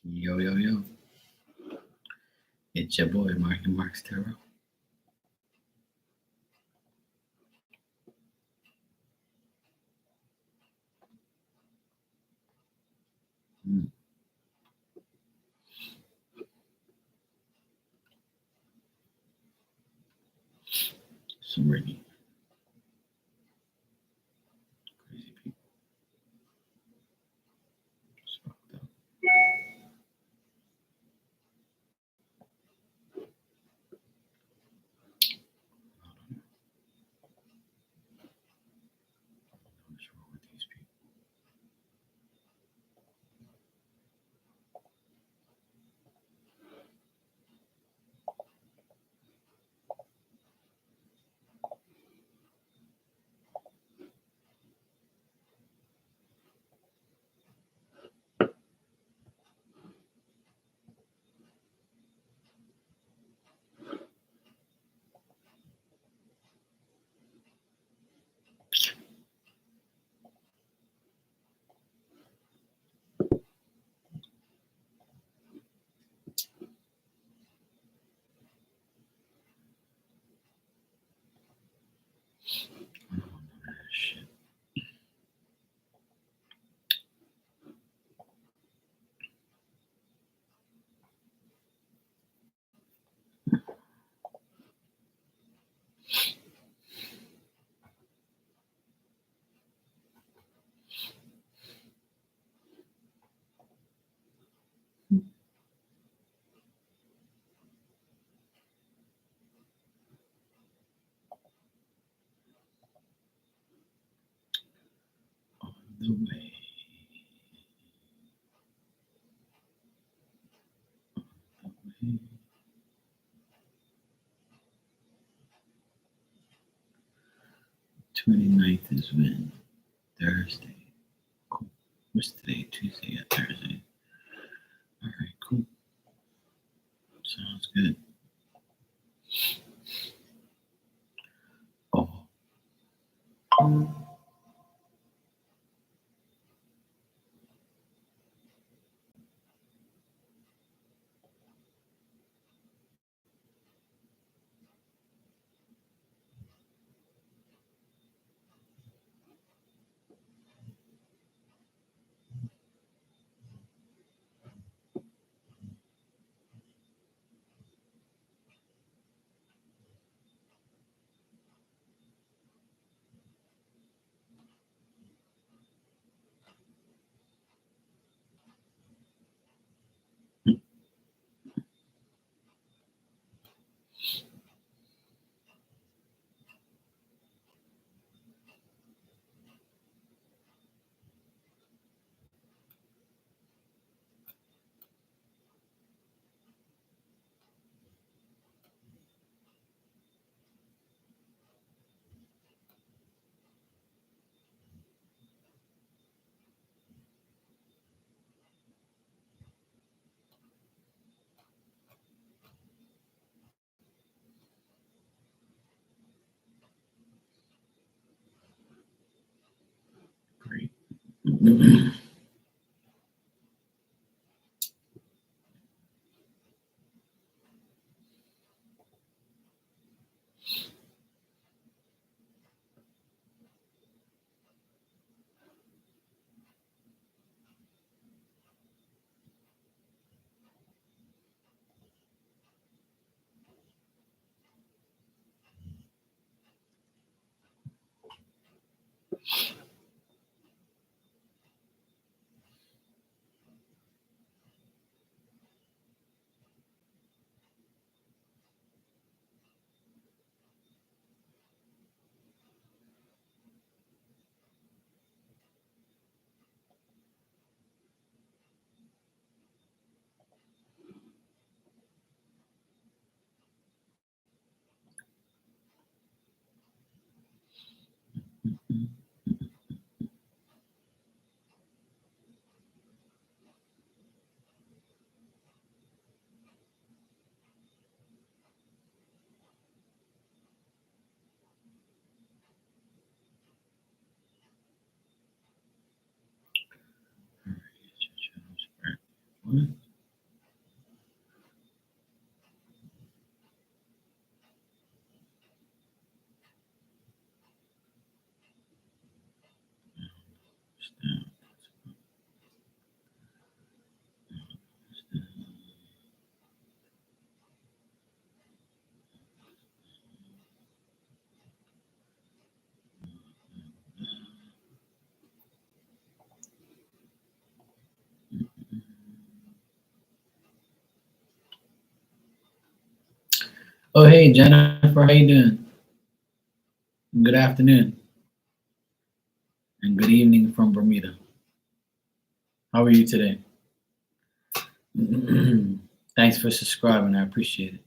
Yo, yo, yo. It's your boy, Marky Marks Tarot. Some really crazy people. It's fucked up. I don't know. What's wrong with these people? I don't want none of that shit. On the way. On the way. 29th is when? Thursday. Cool. What's today? Tuesday or Thursday? Alright, cool. Sounds good. Oh. Great. Oh, hey, Jennifer, how you doing? Good afternoon and good evening from Bermuda. How are you today? Thanks for subscribing. I appreciate it.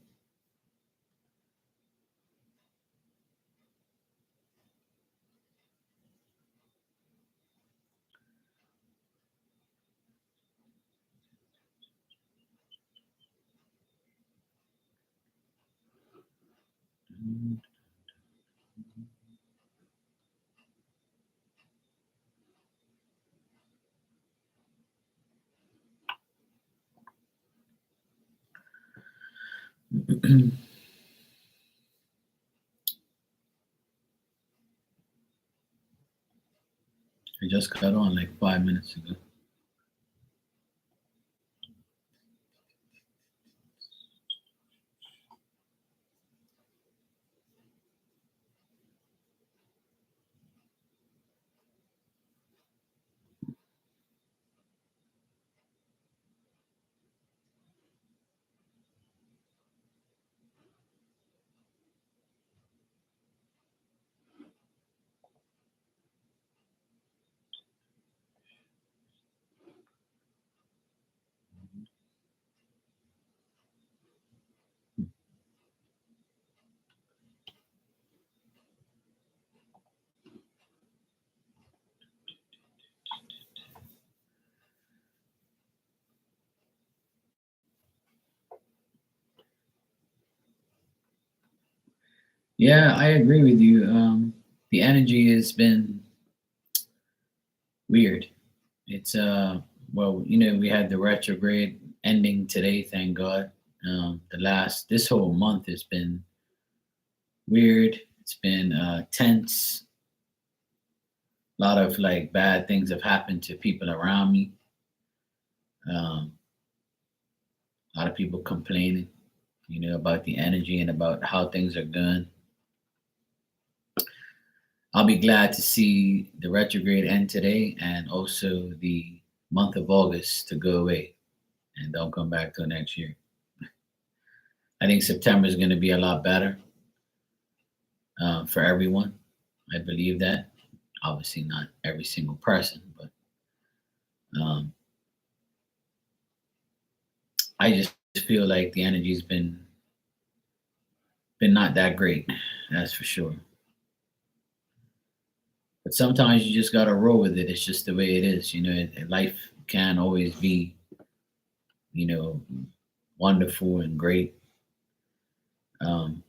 I just got on like 5 minutes ago. Yeah, I agree with you. The energy has been weird. It's well, we had the retrograde ending today, thank God. This whole month has been weird. It's been tense. A lot of like bad things have happened to people around me. Um, a lot of people complaining, about the energy and about how things are going. I'll be glad to see the retrograde end today and also the month of August to go away and don't come back till next year. I think September is going to be a lot better for everyone. I believe that. Obviously, not every single person, but um, I just feel like the energy's been not that great. That's for sure. But sometimes you just gotta roll with it. It's just the way it is. Life can't always be, you know, wonderful and great. Um,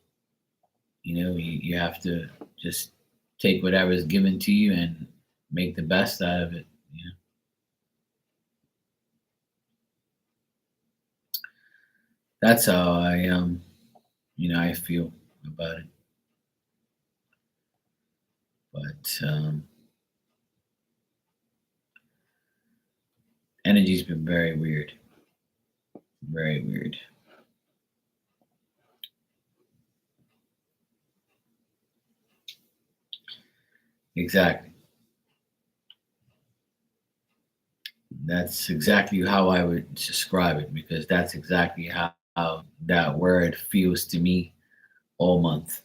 you have to just take whatever is given to you and make the best out of it. That's how I feel about it. But energy's been very weird, very weird. Exactly. That's exactly how I would describe it because that's exactly how that word feels to me all month.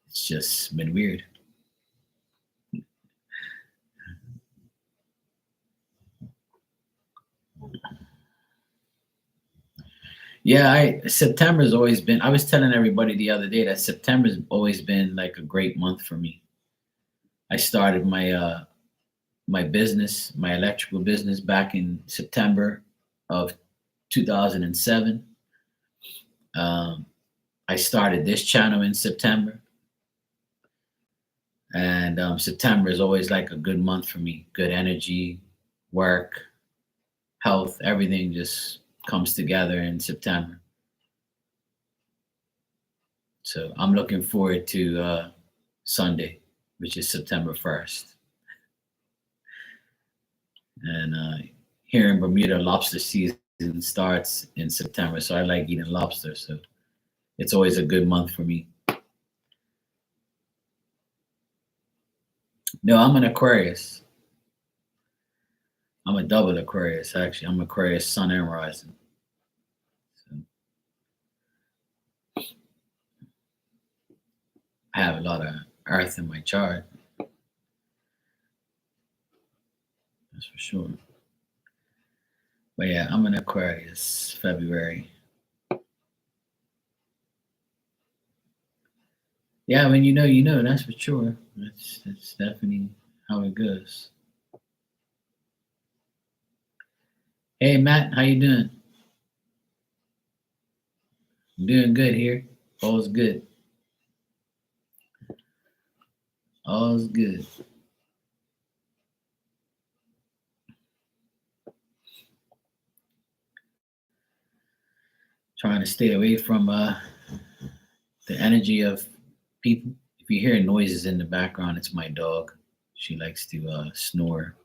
It's just been weird. Yeah, I September's always been. I was telling everybody the other day that September's always been like a great month for me. I started my business, my electrical business, back in September of 2007. Um, I started this channel in September, and September is always like a good month for me. Good energy, work, health, everything just comes together in September. So I'm looking forward to Sunday, which is September 1st. And here in Bermuda, lobster season starts in September. So I like eating lobster. So it's always a good month for me. No, I'm an Aquarius. I'm a double Aquarius, actually. I'm Aquarius, Sun and Rising. So I have a lot of earth in my chart, that's for sure. But yeah, I'm an Aquarius, February. Yeah, when you know, that's for sure. That's definitely how it goes. Hey Matt, how you doing? I'm doing good here. All's good. All's good. Trying to stay away from the energy of people. If you hear noises in the background, it's my dog. She likes to snore,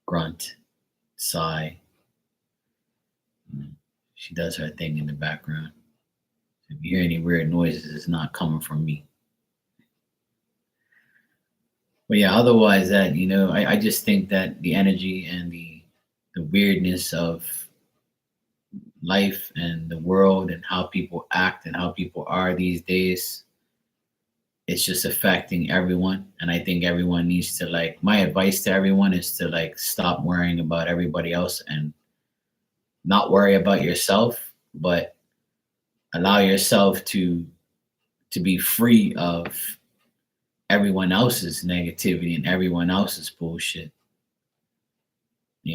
grunt, sigh. She does her thing in the background. If you hear any weird noises, it's not coming from me. But yeah, otherwise that, I just think that the energy and the weirdness of life and the world and how people act and how people are these days, it's just affecting everyone. And I think everyone needs to, like, my advice to everyone is to, like, stop worrying about everybody else and not worry about yourself, but allow yourself to be free of everyone else's negativity and everyone else's bullshit.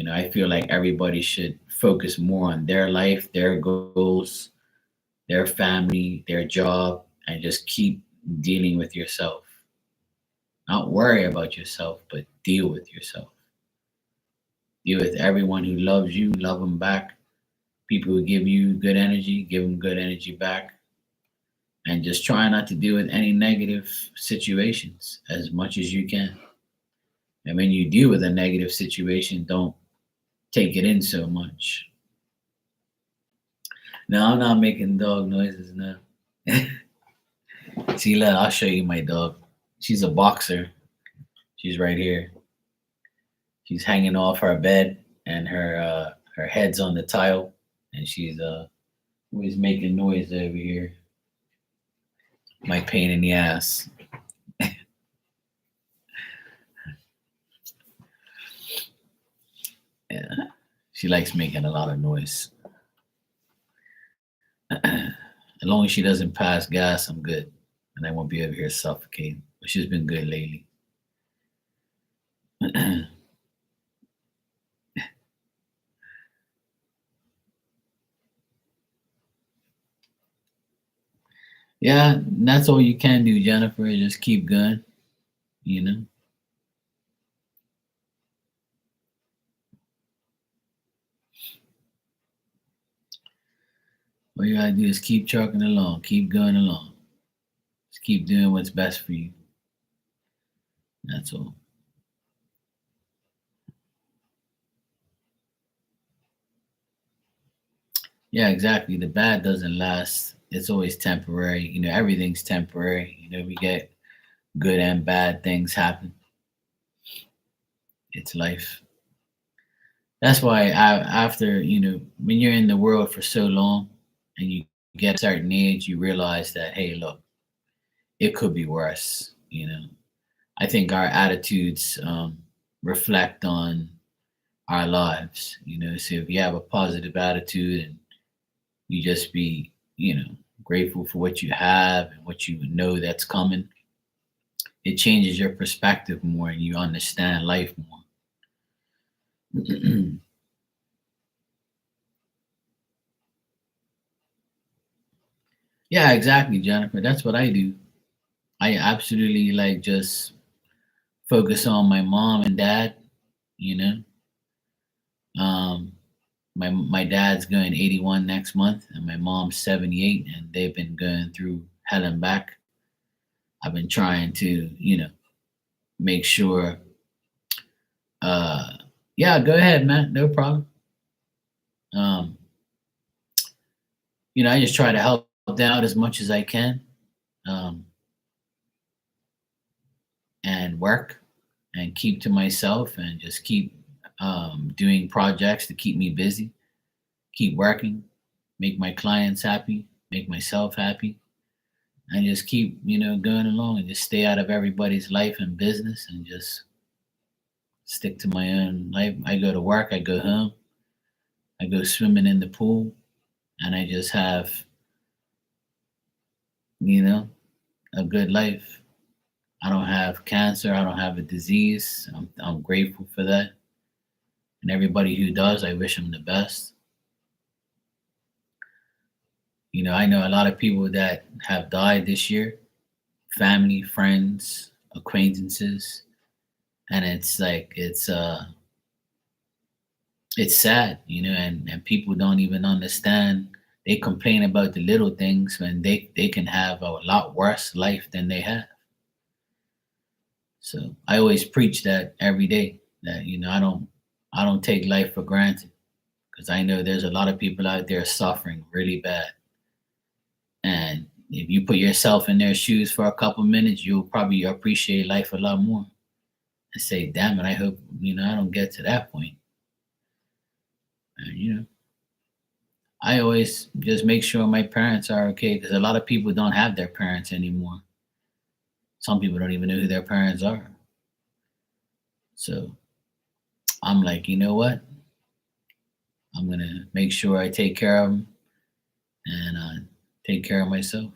I feel like everybody should focus more on their life, their goals, their family, their job, and just keep dealing with yourself. Not worry about yourself, but deal with yourself. Deal with everyone who loves you, love them back. People who give you good energy, give them good energy back. And just try not to deal with any negative situations as much as you can. And when you deal with a negative situation, don't take it in so much. No, I'm not making dog noises now. See, look, I'll show you my dog. She's a boxer. She's right here. She's hanging off her bed, and her head's on the tile, and she's always making noise over here. My pain in the ass. Yeah, she likes making a lot of noise. As long as she doesn't pass gas, I'm good, and I won't be over here suffocating. But she's been good lately. Yeah, that's all you can do, Jennifer. Just keep going. You know, all you gotta do is keep trucking along, keep going along, just keep doing what's best for you. That's all. Yeah, exactly. The bad doesn't last. It's always temporary. Everything's temporary. We get good and bad things happen. It's life. That's why after, when you're in the world for so long and you get a certain age, you realize that, hey, look, it could be worse. I think our attitudes reflect on our lives. So if you have a positive attitude and you just be, grateful for what you have and what you know that's coming, it changes your perspective more and you understand life more. Yeah, exactly, Jennifer. That's what I do. I absolutely like just focus on my mom and dad, you know. Um my dad's going 81 next month and my mom's 78 and they've been going through hell and back. I've been trying to, make sure uh yeah, go ahead, man. No problem. Um, I just try to help them out as much as I can. Um and work and keep to myself and just keep doing projects to keep me busy, keep working, make my clients happy, make myself happy. and just keep, going along and just stay out of everybody's life and business and just stick to my own life. I go to work, I go home, I go swimming in the pool, and I just have, you know, a good life. I don't have cancer, I don't have a disease. I'm grateful for that. And everybody who does, I wish them the best. I know a lot of people that have died this year, family, friends, acquaintances, and it's like it's sad, and people don't even understand. They complain about the little things when they can have a lot worse life than they have. So I always preach that every day, that I don't take life for granted, because I know there's a lot of people out there suffering really bad. And if you put yourself in their shoes for a couple minutes, you'll probably appreciate life a lot more and say, damn it, I hope, I don't get to that point. And, I always just make sure my parents are okay, because a lot of people don't have their parents anymore. Some people don't even know who their parents are. So I'm like, you know what? I'm going to make sure I take care of them and take care of myself.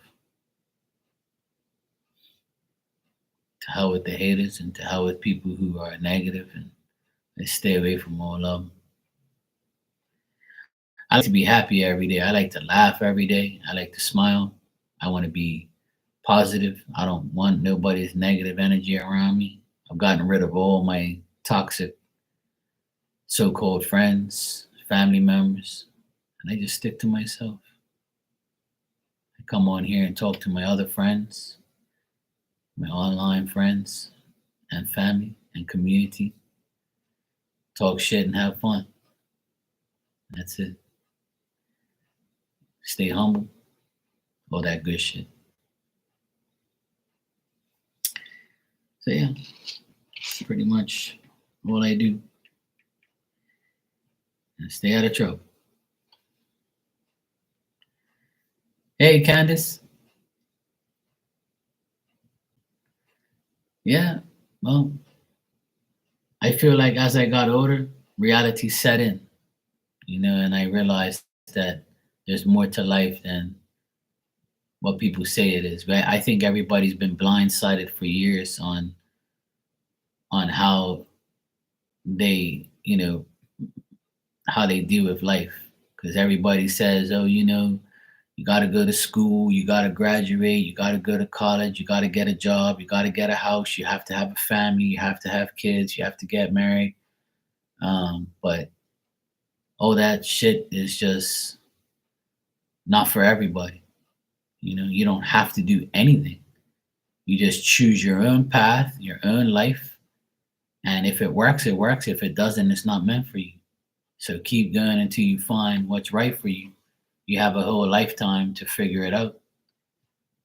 To hell with the haters and to hell with people who are negative, and I stay away from all of them. I like to be happy every day. I like to laugh every day. I like to smile. I want to be positive. I don't want nobody's negative energy around me. I've gotten rid of all my toxic so called friends, family members, and I just stick to myself. I come on here and talk to my other friends, my online friends and family and community, talk shit and have fun. That's it. Stay humble, all that good shit. So yeah, pretty much all I do. And stay out of trouble. Hey, Candace. Yeah, well, I feel like as I got older, reality set in, and I realized that there's more to life than what people say it is. But I think everybody's been blindsided for years on they, you know, how they deal with life. Because everybody says, oh, you got to go to school, you got to graduate, you got to go to college, you got to get a job, you got to get a house, you have to have a family, you have to have kids, you have to get married. But all that shit is just not for everybody. You don't have to do anything. You just choose your own path, your own life. And if it works, it works. If it doesn't, it's not meant for you. So keep going until you find what's right for you. You have a whole lifetime to figure it out.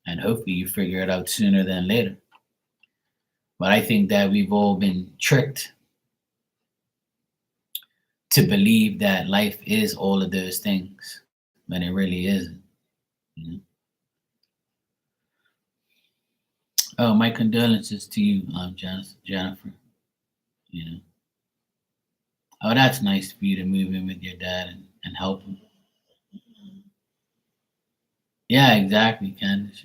And hopefully you figure it out sooner than later. But I think that we've all been tricked to believe that life is all of those things, but it really isn't. You know? Oh, my condolences to you, Jennifer. You know. Oh, that's nice for you to move in with your dad and help him. Yeah, exactly, Candace.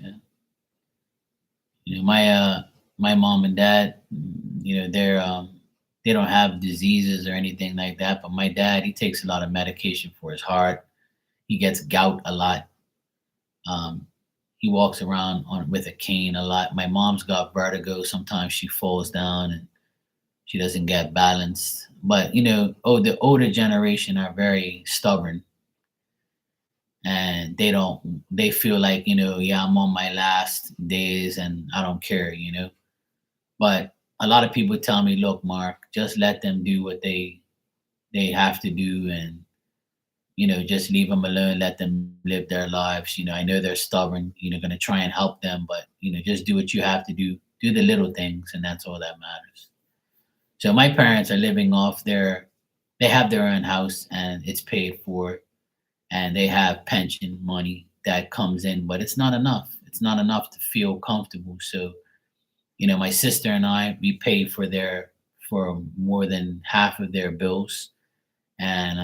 Yeah. My mom and dad, they don't have diseases or anything like that. But my dad, he takes a lot of medication for his heart. He gets gout a lot. Um, he walks around on with a cane a lot. My mom's got vertigo. Sometimes she falls down and she doesn't get balanced. But the older generation are very stubborn, and they feel like, yeah, I'm on my last days and I don't care. But a lot of people tell me, look, Mark, just let them do what they have to do, and just leave them alone, let them live their lives. I know they're stubborn, going to try and help them, but just do what you have to do the little things, and that's all that matters. So my parents are living off they have their own house and it's paid for, and they have pension money that comes in, but it's not enough. it's not enough to feel comfortable. So, my sister and I, we pay for more than half of their bills, and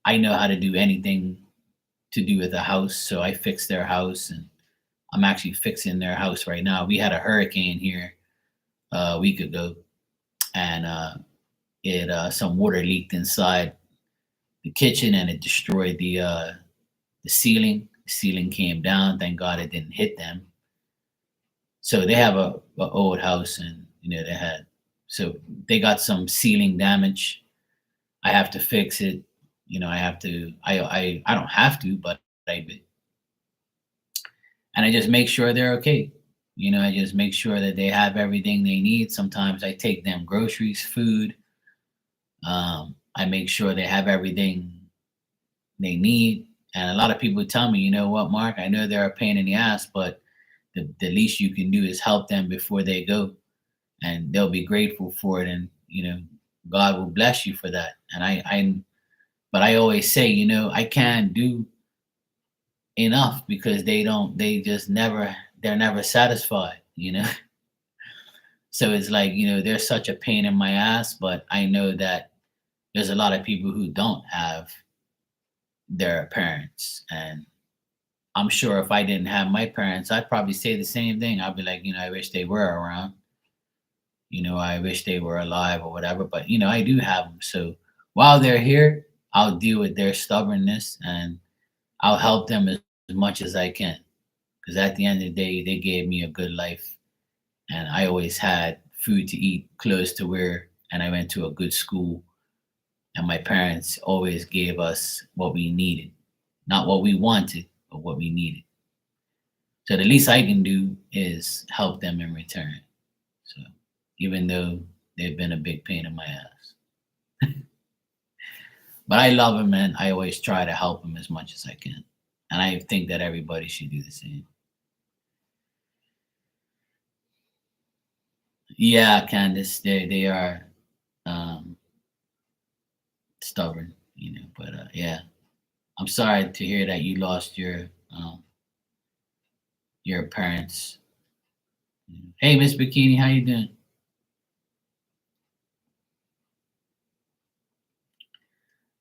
I know how to do anything to do with a house, so I fix their house, and I'm actually fixing their house right now. We had a hurricane here a week ago, and it some water leaked inside the kitchen, and it destroyed the ceiling. The ceiling came down. Thank God it didn't hit them. So they have a old house, and they had so they got some ceiling damage. I have to fix it. I have to. I don't have to, but I and I just make sure they're okay. I just make sure that they have everything they need. Sometimes I take them groceries, food. I make sure they have everything they need. And a lot of people tell me, you know what, Mark, I know they're a pain in the ass, but the least you can do is help them before they go, and they'll be grateful for it. And, God will bless you for that. And but I always say, I can't do enough because they just they're never satisfied. So it's like, they're such a pain in my ass, but I know that there's a lot of people who don't have their parents. And I'm sure if I didn't have my parents, I'd probably say the same thing. I'd be like, I wish they were around. I wish they were alive or whatever. But, I do have them. So while they're here, I'll deal with their stubbornness, and I'll help them as much as I can. Because at the end of the day, they gave me a good life. And I always had food to eat, clothes to wear, and I went to a good school. And my parents always gave us what we needed, not what we wanted, but what we needed. So the least I can do is help them in return. So even though they've been a big pain in my ass, but I love them, and I always try to help them as much as I can. And I think that everybody should do the same. Yeah, Candace, they are um, stubborn, But yeah, I'm sorry to hear that you lost your parents. Hey, Miss Bikini, how you doing?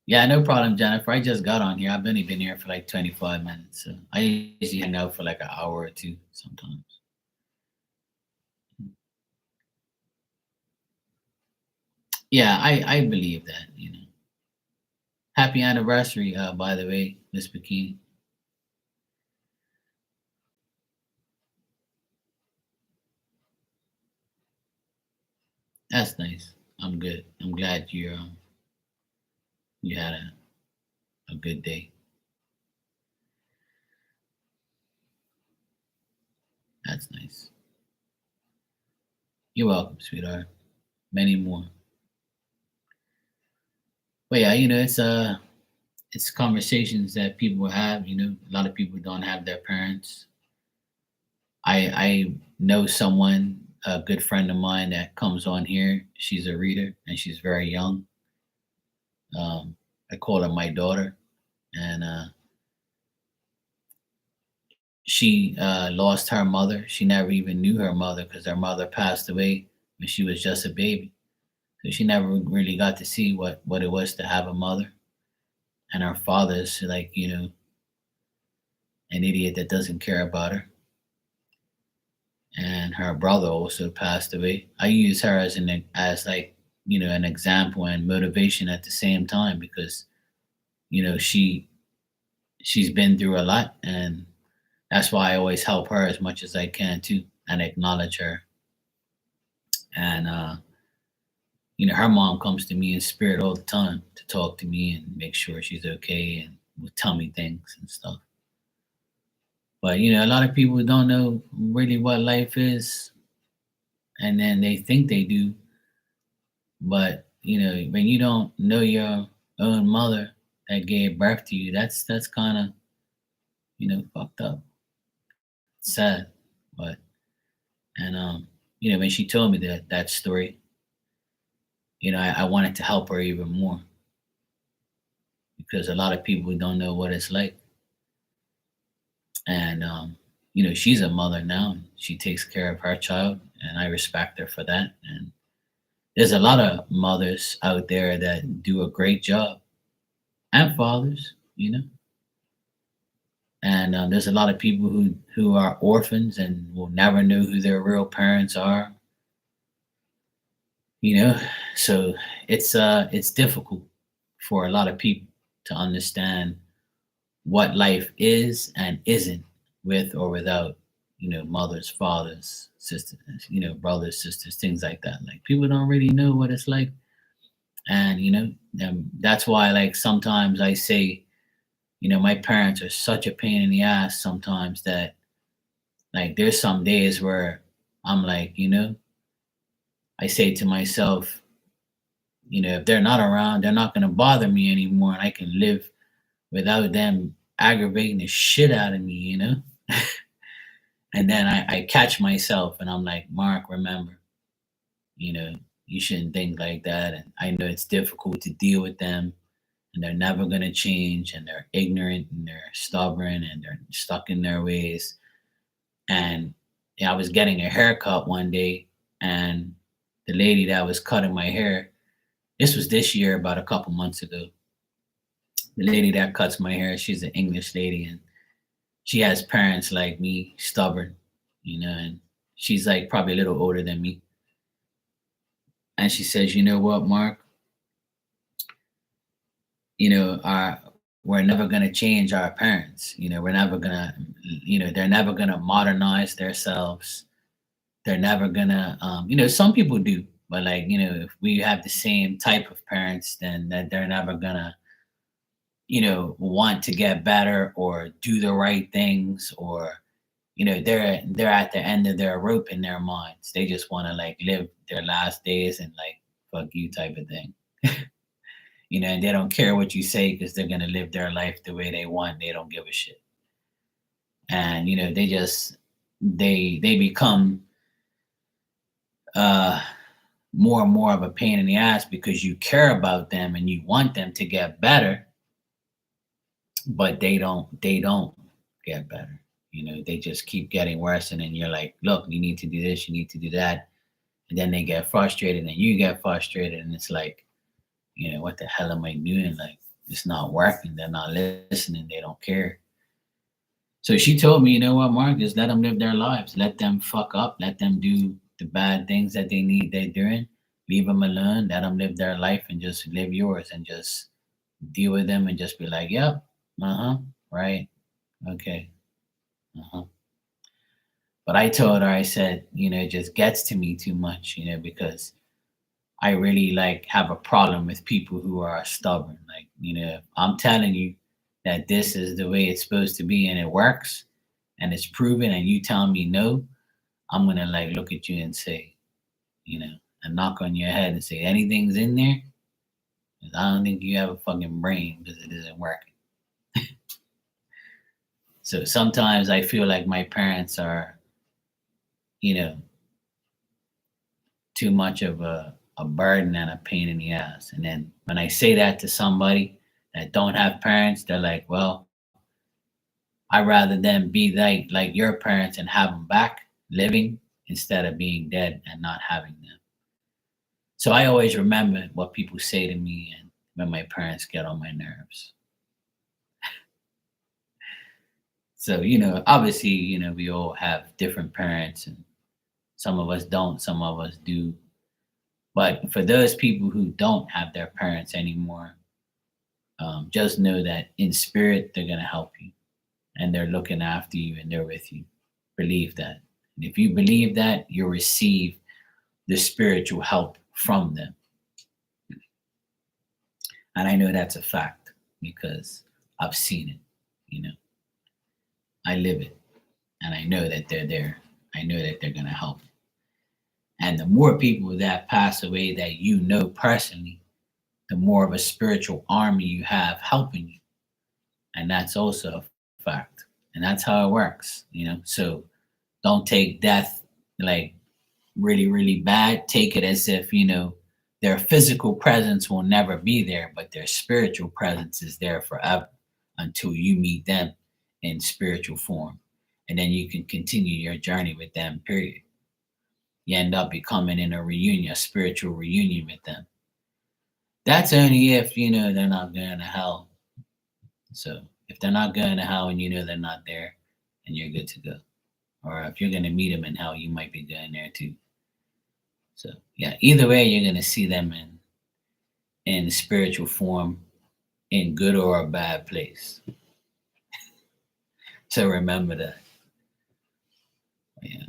Yeah, no problem, Jennifer. I just got on here. I've only been here for like 25 minutes. So I usually hang out for like an hour or two sometimes. Yeah, I believe that. Happy anniversary, by the way, Miss Bikini. That's nice. I'm good. I'm glad you had a good day. That's nice. You're welcome, sweetheart. Many more. But yeah, it's conversations that people have. A lot of people don't have their parents. I know someone, a good friend of mine that comes on here. She's a reader, and she's very young. I call her my daughter, and she lost her mother. She never even knew her mother because her mother passed away when she was just a baby. So she never really got to see what it was to have a mother. And her father's like, an idiot that doesn't care about her. And her brother also passed away. I use her as like, an example and motivation at the same time because, you know, she she's been through a lot, and that's why I always help her as much as I can too and acknowledge her. And her mom comes to me in spirit all the time to talk to me and make sure she's okay and will tell me things and stuff. But a lot of people don't know really what life is, and then they think they do. But when you don't know your own mother that gave birth to you, that's kind of fucked up, sad. But and when she told me that story, I wanted to help her even more because a lot of people don't know what it's like. And she's a mother now. And she takes care of her child, and I respect her for that. And there's a lot of mothers out there that do a great job, and fathers, and there's a lot of people who are orphans and will never know who their real parents are. you know so it's difficult for a lot of people to understand what life is and isn't with or without mothers, fathers, sisters, brothers, sisters, things like that. Like, people don't really know what it's like. And that's why, like, sometimes I say, my parents are such a pain in the ass sometimes, that like there's some days where I'm like, I say to myself, if they're not around, they're not going to bother me anymore, and I can live without them aggravating the shit out of me. And then I catch myself and I'm like, Mark, remember, you know, you shouldn't think like that. And I know it's difficult to deal with them, and they're never going to change, and they're ignorant, and they're stubborn, and they're stuck in their ways. And yeah, I was getting a haircut one day, and the lady that was cutting my hair, this was this year, about a couple months ago. The lady that cuts my hair, she's an English lady, and she has parents like me, stubborn, and she's like probably a little older than me. And she says, you know what, Mark, our we're never gonna change our parents. We're never gonna, they're never gonna modernize themselves. They're never gonna, some people do, but like, if we have the same type of parents, then that they're never gonna, want to get better or do the right things, or they're at the end of their rope in their minds. They just want to like live their last days and like fuck you type of thing. And they don't care what you say, because they're gonna live their life the way they want. They don't give a shit. And they just they become uh more and more of a pain in the ass, because you care about them and you want them to get better, but they don't get better. They just keep getting worse, and then you're like, look, you need to do this, you need to do that. And then they get frustrated, and you get frustrated, and it's like, what the hell am I doing? Like, it's not working. They're not listening. They don't care. So she told me, you know what, Mark, just let them live their lives. Let them fuck up. Let them do the bad things that they're doing. Leave them alone. Let them live their life, and just live yours, and just deal with them, and just be like, yep, uh-huh, right, okay, uh-huh. But I told her, I said, it just gets to me too much, because I really like have a problem with people who are stubborn. Like, if I'm telling you that this is the way it's supposed to be, and it works, and it's proven, and you tell me no, I'm gonna like look at you and say, and knock on your head and say, anything's in there? 'Cause I don't think you have a fucking brain, because it isn't working. So sometimes I feel like my parents are, you know, too much of a burden and a pain in the ass. And then when I say that to somebody that don't have parents, they're like, well, I'd rather them be like your parents and have them back living, instead of being dead and not having them. So I always remember what people say to me, and when my parents get on my nerves. So, obviously, we all have different parents, and some of us don't, some of us do. But for those people who don't have their parents anymore, just know that in spirit, they're going to help you, and they're looking after you, and they're with you. Believe that. And if you believe that, you'll receive the spiritual help from them. And I know that's a fact, because I've seen it. You know, I live it, and I know that they're there. I know that they're going to help. And the more people that pass away that you know personally, the more of a spiritual army you have helping you. And that's also a fact. And that's how it works. So don't take death like really, really bad. Take it as if, their physical presence will never be there, but their spiritual presence is there forever, until you meet them in spiritual form. and then you can continue your journey with them, period. You end up becoming in a reunion, a spiritual reunion with them. That's only if you know they're not going to hell. So if they're not going to hell and you know they're not there, then you're good to go. Or if you're going to meet them in hell, you might be going there too. So yeah, either way, you're going to see them in spiritual form, in good or a bad place. So remember that. Yeah.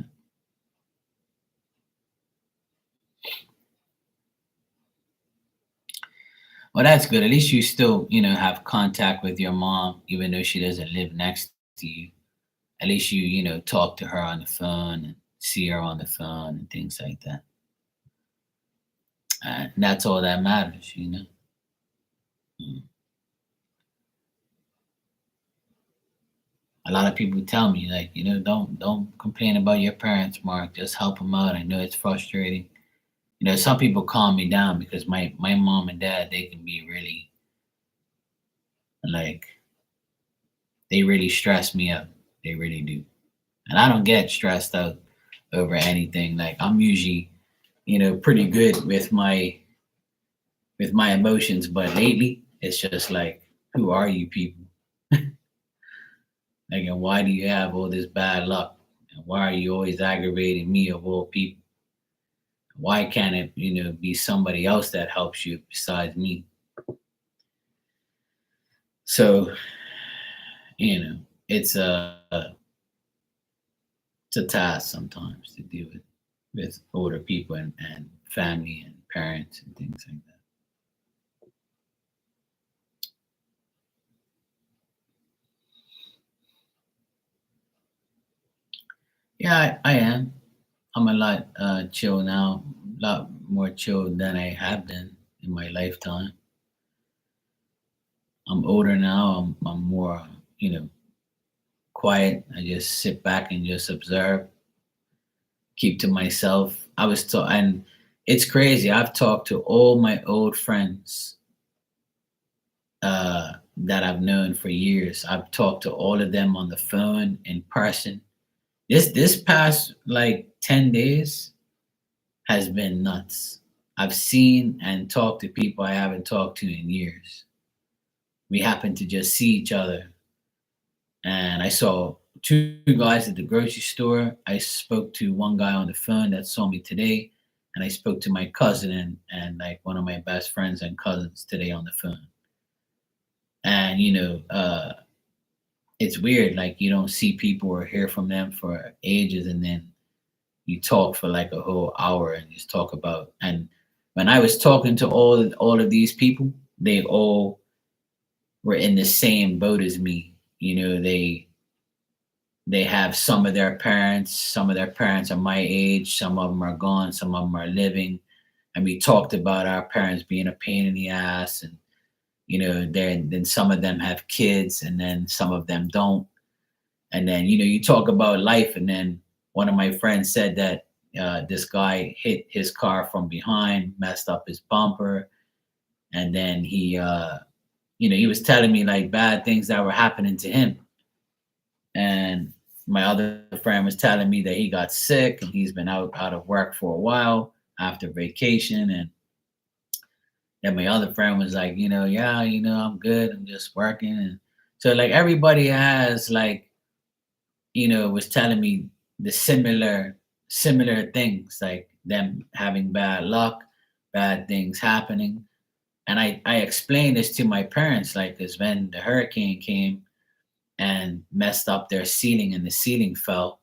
Well, that's good. At least you still, have contact with your mom, even though she doesn't live next to you. At least you talk to her on the phone and see her on the phone and things like that. And that's all that matters. Mm. A lot of people tell me, like, don't complain about your parents, Mark. Just help them out. I know it's frustrating. Some people calm me down because my mom and dad, they can be really, like, they really stress me out. They really do. And I don't get stressed out over anything. Like, I'm usually, pretty good with my emotions, but lately it's just like, who are you people? Like, and why do you have all this bad luck? And why are you always aggravating me of all people? Why can't it, be somebody else that helps you besides me? So, you know, it's a task sometimes to deal with older people and family and parents and things like that. Yeah, I am. I'm a lot chill now, a lot more chill than I have been in my lifetime. I'm older now. I'm more, quiet. I just sit back and just observe, keep to myself. And it's crazy. I've talked to all my old friends that I've known for years. I've talked to all of them on the phone, in person. This past like 10 days has been nuts. I've seen and talked to people I haven't talked to in years. We happened to just see each other, and I saw two guys at the grocery store. I spoke to one guy on the phone that saw me today, and I spoke to my cousin and like one of my best friends and cousins today on the phone. And it's weird. Like, you don't see people or hear from them for ages, and then you talk for like a whole hour and just talk about. And when I was talking to all of these people, they all were in the same boat as me. They have some of their parents. Some of their parents are my age. Some of them are gone. Some of them are living. And we talked about our parents being a pain in the ass, and then some of them have kids, and then some of them don't. And then you talk about life, and then one of my friends said that this guy hit his car from behind, messed up his bumper, and then he was telling me like bad things that were happening to him. And my other friend was telling me that he got sick and he's been out of work for a while after vacation. And then my other friend was like, yeah, I'm good. I'm just working. And so like everybody has like, was telling me the similar things, like them having bad luck, bad things happening. And I explained this to my parents, like, because when the hurricane came and messed up their ceiling and the ceiling fell,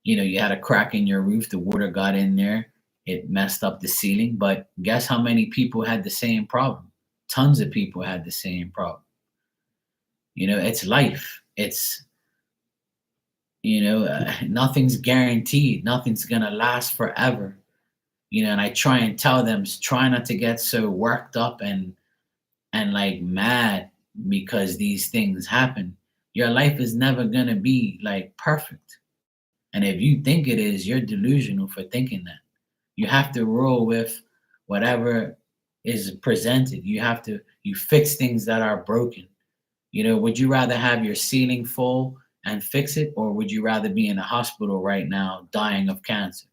you had a crack in your roof, the water got in there, it messed up the ceiling. But guess how many people had the same problem? Tons of people had the same problem. It's life. It's, nothing's guaranteed, nothing's gonna last forever. And I try and tell them, try not to get so worked up and like mad because these things happen. Your life is never gonna be like perfect. And if you think it is, you're delusional for thinking that. You have to roll with whatever is presented. You fix things that are broken. Would you rather have your ceiling full and fix it, or would you rather be in a hospital right now dying of cancer?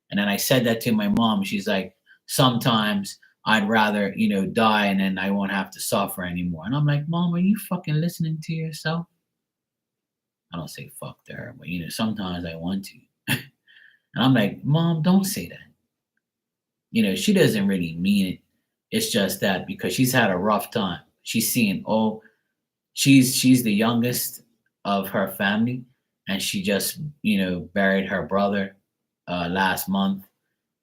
And then I said that to my mom. She's like, sometimes I'd rather, die and then I won't have to suffer anymore. And I'm like, Mom, are you fucking listening to yourself? I don't say fuck to her, but sometimes I want to. And I'm like, Mom, don't say that. She doesn't really mean it. It's just that because she's had a rough time. She's seeing, she's the youngest of her family, and she just, buried her brother last month.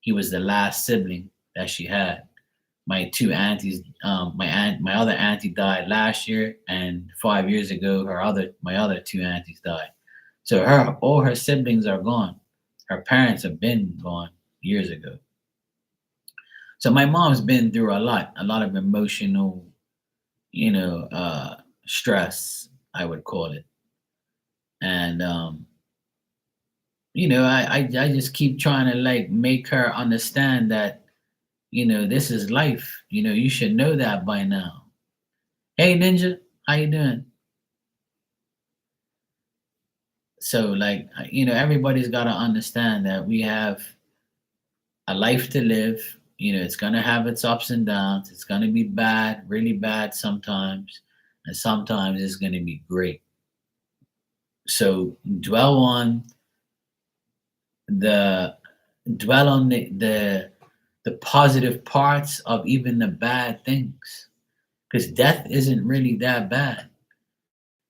He was the last sibling that she had. My two aunties, my other auntie died last year, and 5 years ago, my other two aunties died. So all her siblings are gone. Her parents have been gone years ago. So my mom's been through a lot of emotional, you know, uh, stress, I would call it. And I just keep trying to like make her understand that this is life. You should know that by now. Hey Ninja, how you doing? So like everybody's got to understand that we have a life to live. It's gonna have its ups and downs. It's gonna be bad, really bad sometimes, and sometimes it's gonna be great. So the dwell on the positive parts of even the bad things, because death isn't really that bad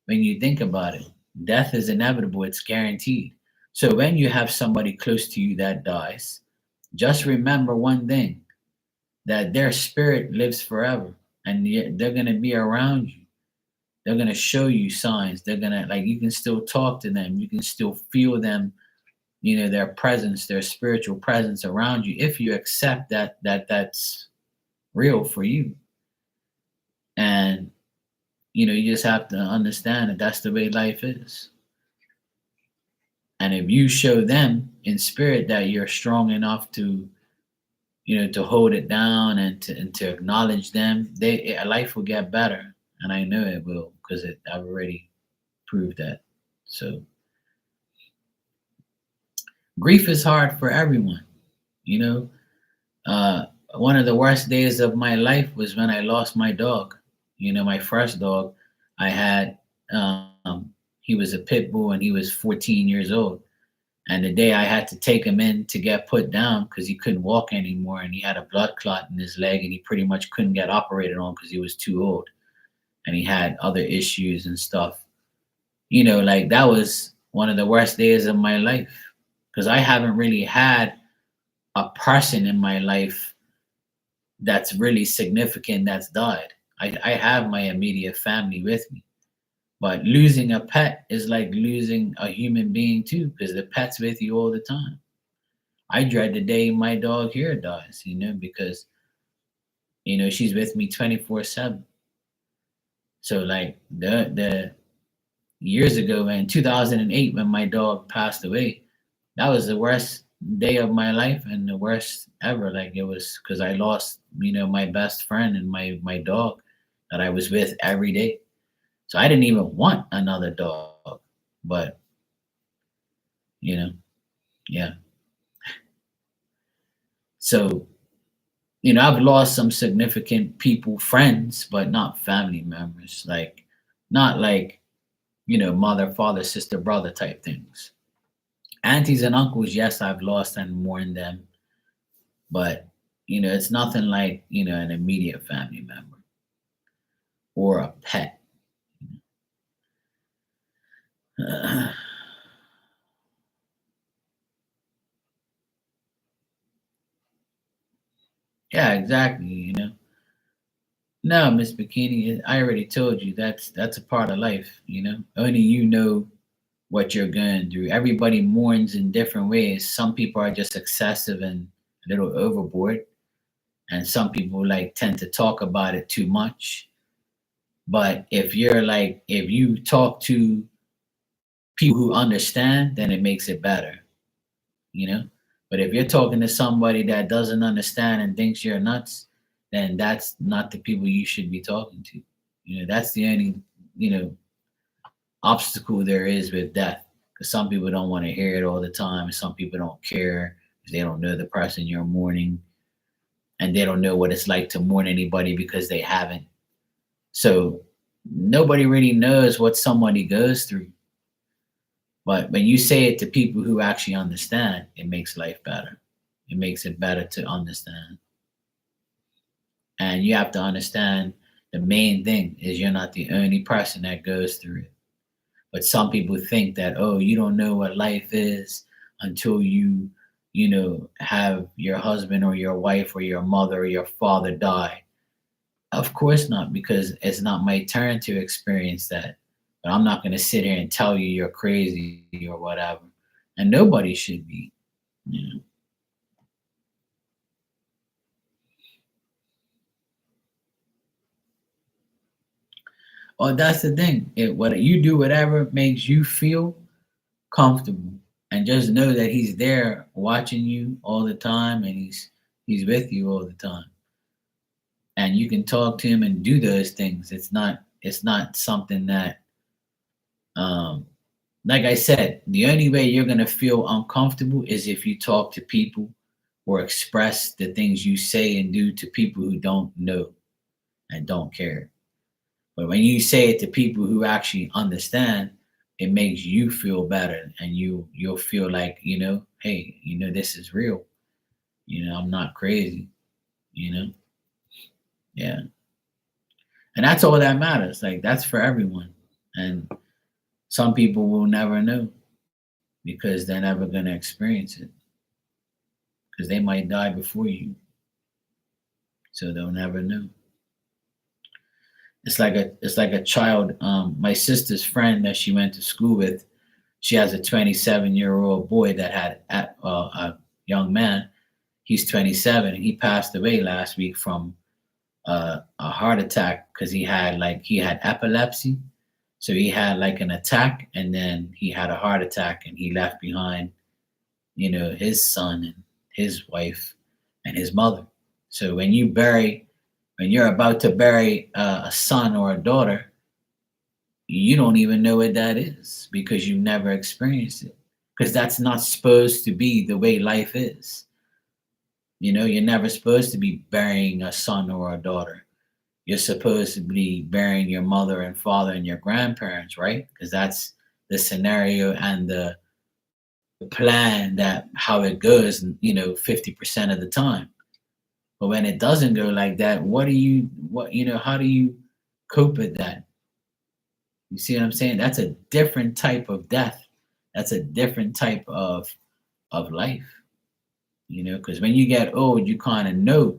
when you think about it. Death is inevitable, it's guaranteed. So when you have somebody close to you that dies, just remember one thing, that their spirit lives forever, and they're going to be around you. They're going to show you signs. They're going to, like, you can still talk to them, you can still feel them, their presence, their spiritual presence around you, if you accept that's real for you. And you just have to understand that that's the way life is. And if you show them in spirit that you're strong enough to to hold it down, and to acknowledge them, life will get better, and I know it will, because I've already proved that. So grief is hard for everyone. You know, uh, One of the worst days of my life was when I lost my dog. My first dog I had. He was a pit bull, and he was 14 years old. And the day I had to take him in to get put down because he couldn't walk anymore, and he had a blood clot in his leg, and he pretty much couldn't get operated on because he was too old, and he had other issues and stuff. Like, that was one of the worst days of my life, because I haven't really had a person in my life that's really significant that's died. I have my immediate family with me. But losing a pet is like losing a human being too, because the pet's with you all the time. I dread the day my dog here dies, because she's with me 24/7. So like the years ago in 2008 when my dog passed away, that was the worst day of my life and the worst ever. Like, it was because I lost, my best friend and my dog that I was with every day. So I didn't even want another dog. But, you know, yeah. So, I've lost some significant people, friends, but not family members. Like, not like, mother, father, sister, brother type things. Aunties and uncles, yes, I've lost and mourned them. But, it's nothing like, an immediate family member or a pet. Yeah, exactly. No, Miss Bikini, I already told you that's a part of life. Only you know what you're going through. Everybody mourns in different ways. Some people are just excessive and a little overboard, and some people like tend to talk about it too much. But if you talk to people who understand, then it makes it better. you know. But if you're talking to somebody that doesn't understand and thinks you're nuts, then that's not the people you should be talking to. That's the only, you know, obstacle there is with death. Because some people don't want to hear it all the time, and some people don't care because they don't know the person you're mourning, and they don't know what it's like to mourn anybody because they haven't. So nobody really knows what somebody goes through. But when you say it to people who actually understand, it makes life better. It makes it better to understand. And you have to understand the main thing is you're not the only person that goes through it. But some people think that, oh, you don't know what life is until you have your husband or your wife or your mother or your father die. Of course not, because it's not my turn to experience that. But I'm not going to sit here and tell you you're crazy or whatever. And nobody should be. You know. Oh, that's the thing. What you do, whatever makes you feel comfortable, and just know that he's there watching you all the time, and he's with you all the time, and you can talk to him and do those things. It's not something that, um, like I said, the only way you're gonna feel uncomfortable is if you talk to people or express the things you say and do to people who don't know and don't care. But when you say it to people who actually understand, it makes you feel better, and you'll feel like, hey, this is real. I'm not crazy, you know? Yeah. And that's all that matters. Like that's for everyone. And some people will never know because they're never gonna experience it. Because they might die before you. So they'll never know. It's like a child. My sister's friend that she went to school with, she has a 27-year-old boy that had a young man. He's 27, and he passed away last week from a heart attack because he had epilepsy. So he had like an attack, and then he had a heart attack, and he left behind, his son and his wife and his mother. So when you're about to bury a son or a daughter, you don't even know what that is because you never experienced it. Because that's not supposed to be the way life is. You're never supposed to be burying a son or a daughter. You're supposed to be burying your mother and father and your grandparents, right? Because that's the scenario and the plan that how it goes, 50% of the time. But when it doesn't go like that, how do you cope with that? You see what I'm saying? That's a different type of death. That's a different type of life, because when you get old, you kind of know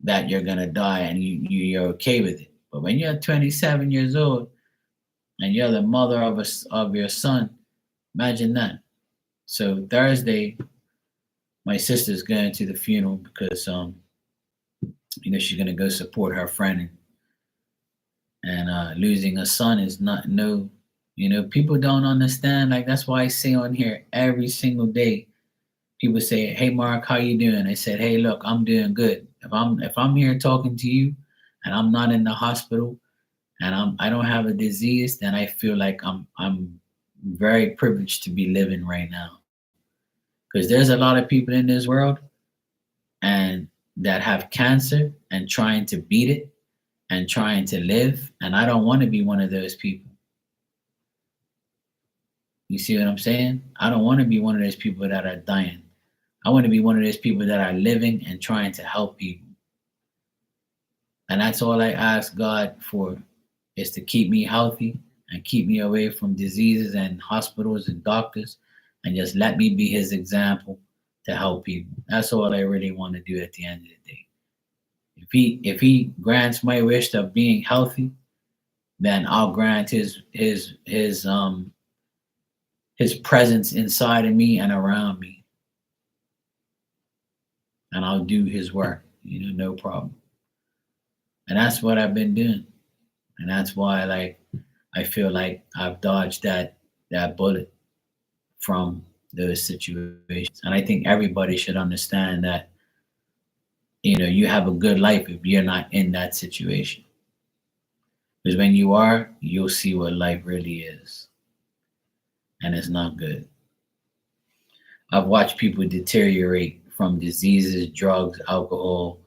that you're gonna die and you're okay with it. But when you're 27 years old and you're the mother of your son, imagine that. So Thursday, my sister's going to the funeral because she's gonna go support her friend, and losing a son is not no, people don't understand. Like that's why I say on here every single day, people say, "Hey Mark, how you doing?" I said, "Hey, look, I'm doing good. If I'm here talking to you, and I'm not in the hospital, and I don't have a disease, then I feel like I'm very privileged to be living right now. Because there's a lot of people in this world and that have cancer and trying to beat it and trying to live, and I don't want to be one of those people. You see what I'm saying? I don't want to be one of those people that are dying. I want to be one of those people that are living and trying to help people. And that's all I ask God for, is to keep me healthy and keep me away from diseases and hospitals and doctors, and just let me be his example to help people. That's all I really want to do at the end of the day. If he grants my wish of being healthy, then I'll grant his presence inside of me and around me, and I'll do his work, no problem. And that's what I've been doing. And that's why, like, I feel like I've dodged that bullet from those situations. And I think everybody should understand that, you have a good life if you're not in that situation. Because when you are, you'll see what life really is. And it's not good. I've watched people deteriorate from diseases, drugs, alcohol,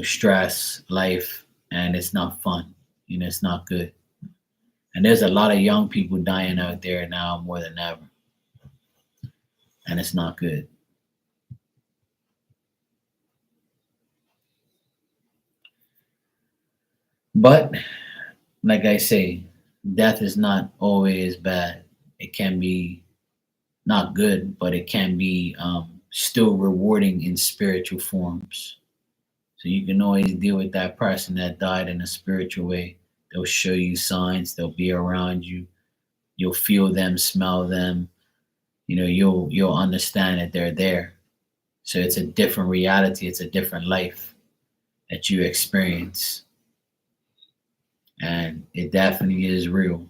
stress, life, and it's not fun. It's not good. And there's a lot of young people dying out there now more than ever, and it's not good. But like I say, death is not always bad. It can be not good, but it can be still rewarding in spiritual forms. So you can always deal with that person that died in a spiritual way. They'll show you signs. They'll be around you. You'll feel them, smell them. You'll understand that they're there. So it's a different reality. It's a different life that you experience, and it definitely is real.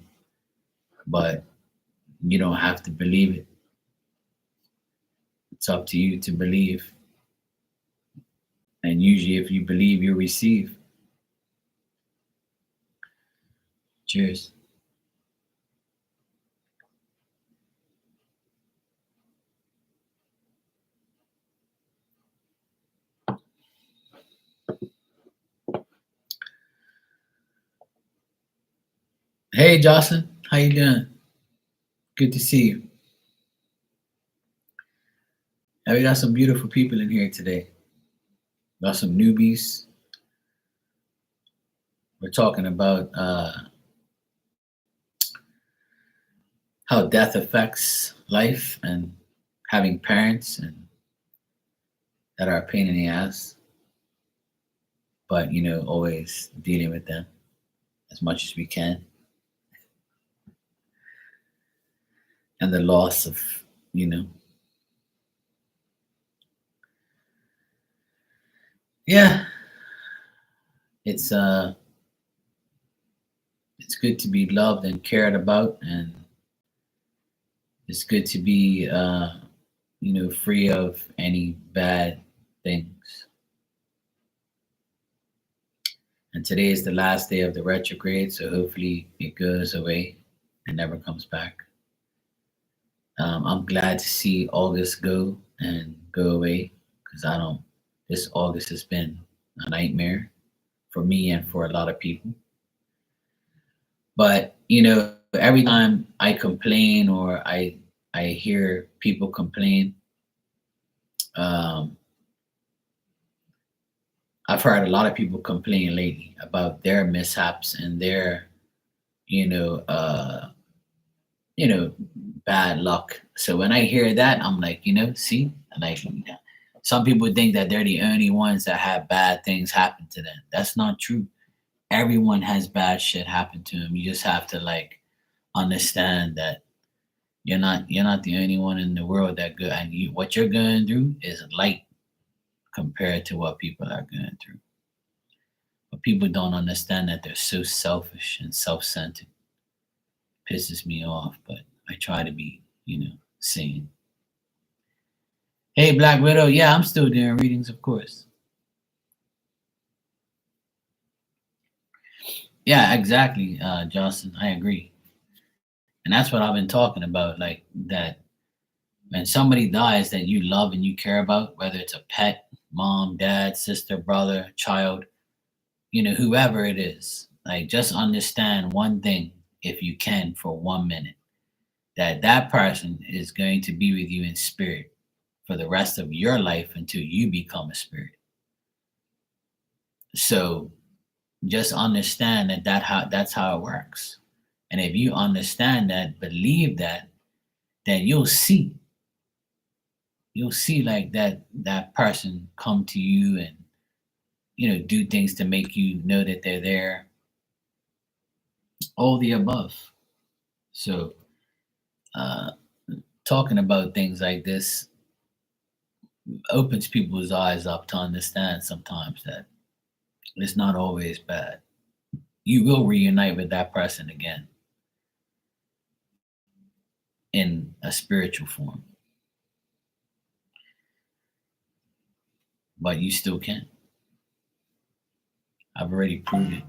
But you don't have to believe it. It's up to you to believe. And usually, if you believe, you receive. Cheers. Hey, Jocelyn, how you doing? Good to see you. And we got some beautiful people in here today. Got some newbies. We're talking about how death affects life and having parents and that are a pain in the ass, but always dealing with them as much as we can, and the loss of you know yeah, it's it's good to be loved and cared about, and it's good to be free of any bad things. And today is the last day of the retrograde, so hopefully it goes away and never comes back. I'm glad to see August go and go away, because I don't. This August has been a nightmare for me and for a lot of people. But every time I complain or I hear people complain, um, I've heard a lot of people complain lately about their mishaps and their you know uh, you know bad luck. So when I hear that, I'm like, see, like some people think that they're the only ones that have bad things happen to them. That's not true. Everyone has bad shit happen to them. You just have to like understand that you're not the only one in the world that good, and what you're going through is light compared to what people are going through. But people don't understand that they're so selfish and self-centered. Pisses me off, but I try to be, sane. Hey, Black Widow. Yeah, I'm still doing readings, of course. Yeah, exactly, Johnson. I agree, and that's what I've been talking about. Like that, when somebody dies that you love and you care about, whether it's a pet, mom, dad, sister, brother, child, whoever it is, like just understand one thing, if you can, for 1 minute, that that person is going to be with you in spirit for the rest of your life until you become a spirit. So just understand that's how it works. And if you understand that, believe that, then you'll see like that person come to you and do things to make you know that they're there, all the above. So uh talking about things like this opens people's eyes up to understand sometimes that it's not always bad. You will reunite with that person again in a spiritual form, but you still can. I've already proved it.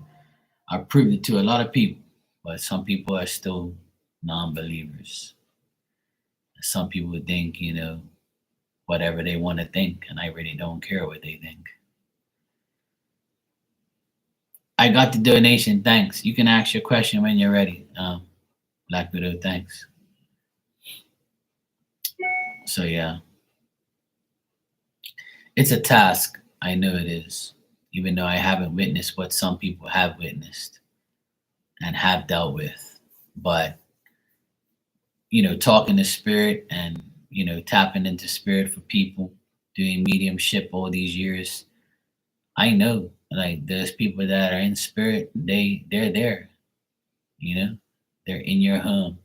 I proved it to a lot of people, but some people are still non-believers. Some people think, whatever they want to think, and I really don't care what they think. I got the donation. Thanks. You can ask your question when you're ready. Black Widow, thanks. So yeah, it's a task. I know it is, even though I haven't witnessed what some people have witnessed and have dealt with. But talking to spirit and tapping into spirit for people, doing mediumship all these years, I know like there's people that are in spirit. They're there. You know, they're in your home.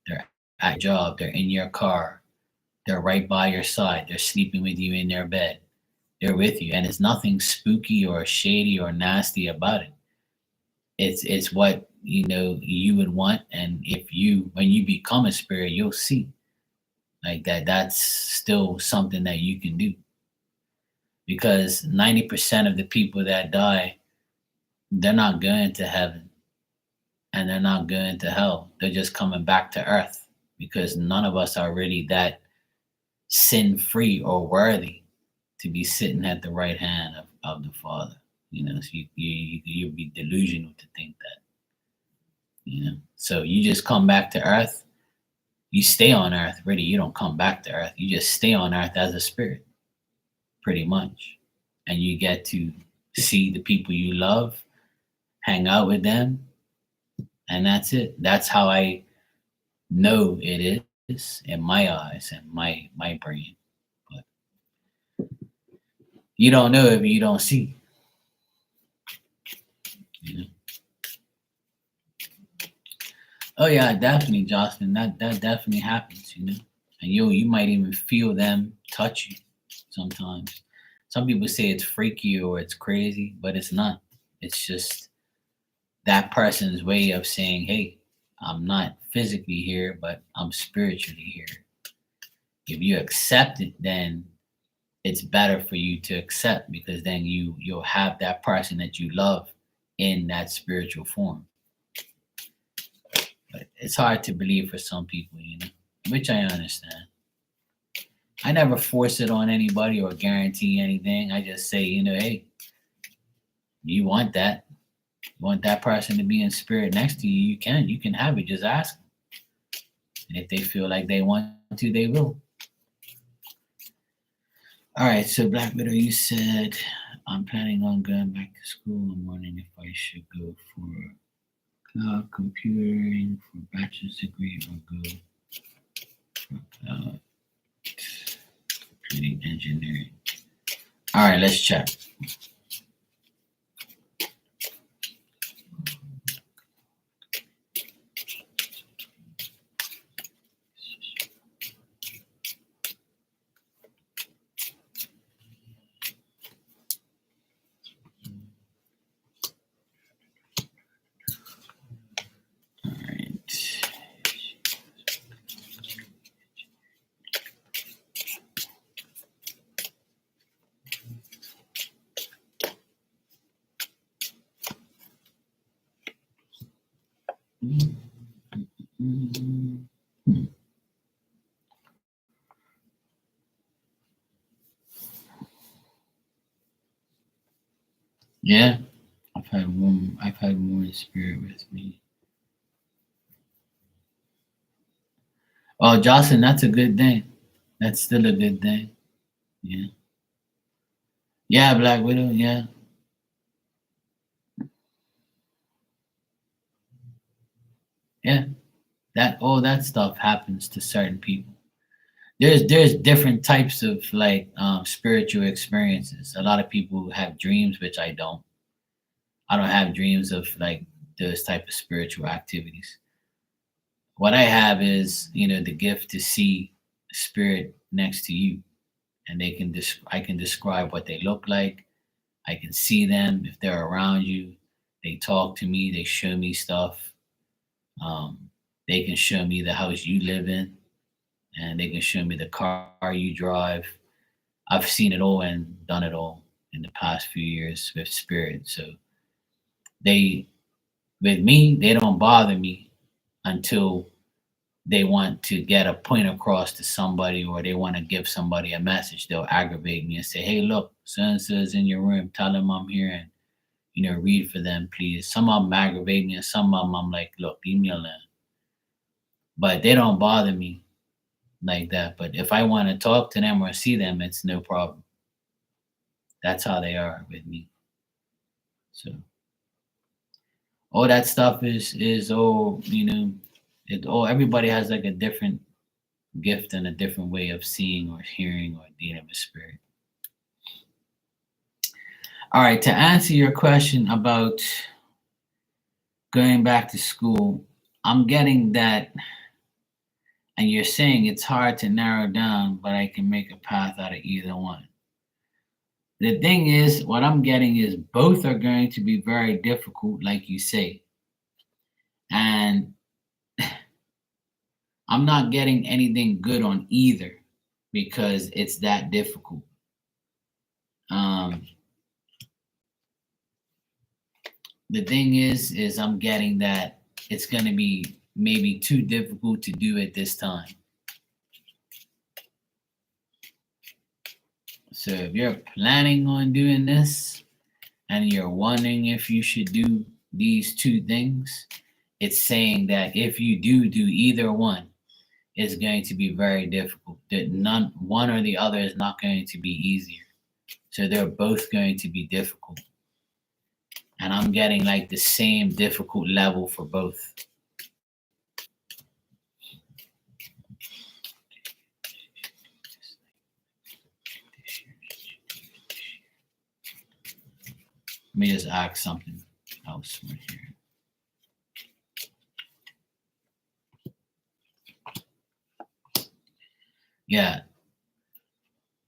They're at your job. They're in your car. They're right by your side. They're sleeping with you in their bed. They're with you, and it's nothing spooky or shady or nasty about it. It's what you would want, and if you when you become a spirit, you'll see like that. That's still something that you can do because 90% of the people that die, they're not going to heaven and they're not going to hell. They're just coming back to earth because none of us are really that sin free or worthy to be sitting at the right hand of the Father. So you'll be delusional to think that. So you just come back to earth. You stay on earth. Really, you don't come back to earth. You just stay on earth as a spirit, pretty much, and you get to see the people you love, hang out with them, and that's it. That's how I know it is in my eyes and my brain. But you don't know if you don't see. You know. Oh yeah, definitely, Jocelyn. That definitely happens. And you might even feel them touch you sometimes. Some people say it's freaky or it's crazy, but it's not. It's just that person's way of saying, "Hey, I'm not physically here, but I'm spiritually here." If you accept it, then it's better for you to accept because then you'll have that person that you love in that spiritual form. But it's hard to believe for some people, which I understand. I never force it on anybody or guarantee anything. I just say, hey, you want that. You want that person to be in spirit next to you, you can. You can have it. Just ask them. And if they feel like they want to, they will. All right, so Black Widow, you said, I'm planning on going back to school. I'm wondering if I should go for cloud computing for bachelor's degree or go for cloud computing engineering. All right, let's check. All right. Yeah, I've had more in spirit with me. Oh, Jocelyn, that's a good thing. That's still a good thing. Yeah. Yeah, Black Widow. Yeah. Yeah. That all that stuff happens to certain people. There's different types of like spiritual experiences. A lot of people have dreams, which I don't. I don't have dreams of like those type of spiritual activities. What I have is, the gift to see spirit next to you, and I can describe what they look like. I can see them if they're around you. They talk to me. They show me stuff. Um, they can show me the house you live in, and they can show me the car you drive. I've seen it all and done it all in the past few years with spirit. So they With me, they don't bother me until they want to get a point across to somebody or they want to give somebody a message. They'll aggravate me and say, "Hey, look, so and so's in your room. Tell them I'm here and read for them, please." Some of them aggravate me, and some of them I'm like, "Look, leave me alone." But they don't bother me like that. But if I want to talk to them or see them, it's no problem. That's how they are with me. So all that stuff is all it all everybody has like a different gift and a different way of seeing or hearing or dealing with spirit. All right, to answer your question about going back to school, I'm getting that, and you're saying it's hard to narrow down, but I can make a path out of either one. The thing is, what I'm getting is both are going to be very difficult, like you say. And I'm not getting anything good on either because it's that difficult. Um, the thing is I'm getting that it's going to be maybe too difficult to do it this time. So if you're planning on doing this and you're wondering if you should do these two things, it's saying that if you do either one, it's going to be very difficult. That none one or the other is not going to be easier. So they're both going to be difficult. And I'm getting like the same difficult level for both. Let me just ask something else right here. Yeah,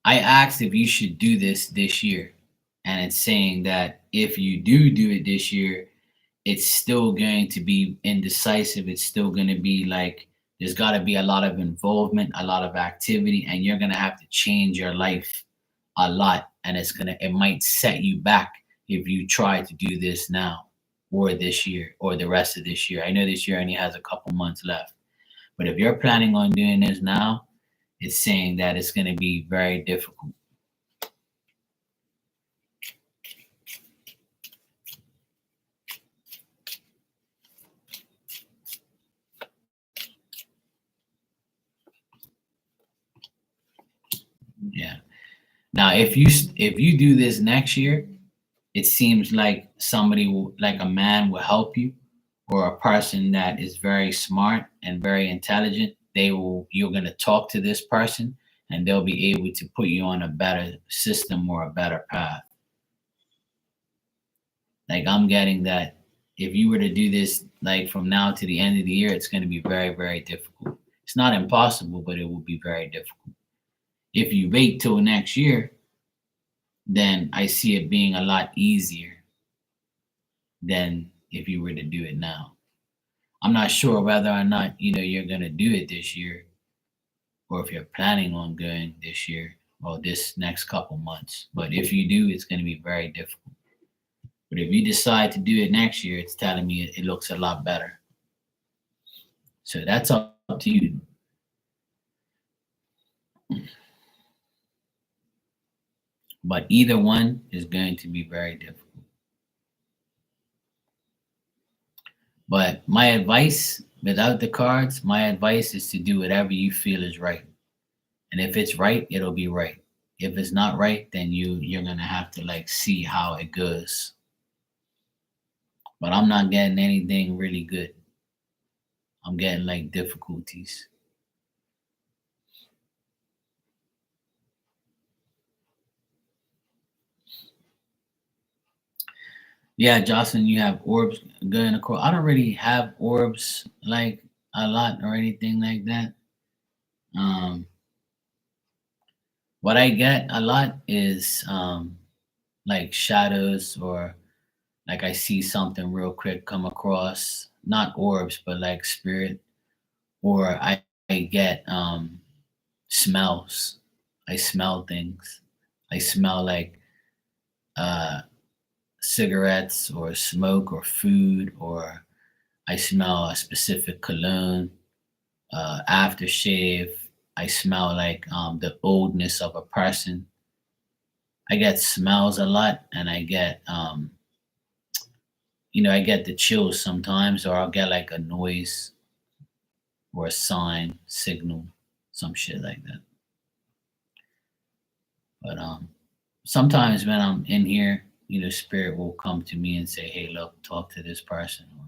I asked if you should do this year, and it's saying that if you do it this year, it's still going to be indecisive. It's still going to be like there's got to be a lot of involvement, a lot of activity, and you're going to have to change your life a lot, and it might set you back if you try to do this now or this year or the rest of this year. I know this year only has a couple months left, but if you're planning on doing this now, it's saying that it's going to be very difficult. Yeah. Now, if you do this next year, it seems like like a man will help you, or a person that is very smart and very intelligent. You're going to talk to this person, and they'll be able to put you on a better system or a better path. Like I'm getting that if you were to do this like from now to the end of the year, it's going to be very, very difficult. It's not impossible, but it will be very difficult. If you wait till next year, then I see it being a lot easier than if you were to do it now. I'm not sure whether or not you're going to do it this year, or if you're planning on going this year or this next couple months. But if you do, it's going to be very difficult. But if you decide to do it next year, it's telling me it looks a lot better. So that's up to you. But either one is going to be very difficult. But my advice, without the cards, my advice is to do whatever you feel is right. And if it's right, it'll be right. If it's not right, then you're gonna have to like see how it goes. But I'm not getting anything really good. I'm getting like difficulties. Yeah, Jocelyn, you have orbs going across. I don't really have orbs like a lot or anything like that. Um, what I get a lot is like shadows, or like I see something real quick come across, not orbs, but like spirit, or I get smells. I smell things. I smell like uh cigarettes or smoke or food, or I smell a specific cologne, aftershave. I smell like the oldness of a person. I get smells a lot, and I get I get the chills sometimes, or I'll get like a noise or a sign, signal, some shit like that. But sometimes when I'm in here, spirit will come to me and say, "Hey, look, talk to this person," or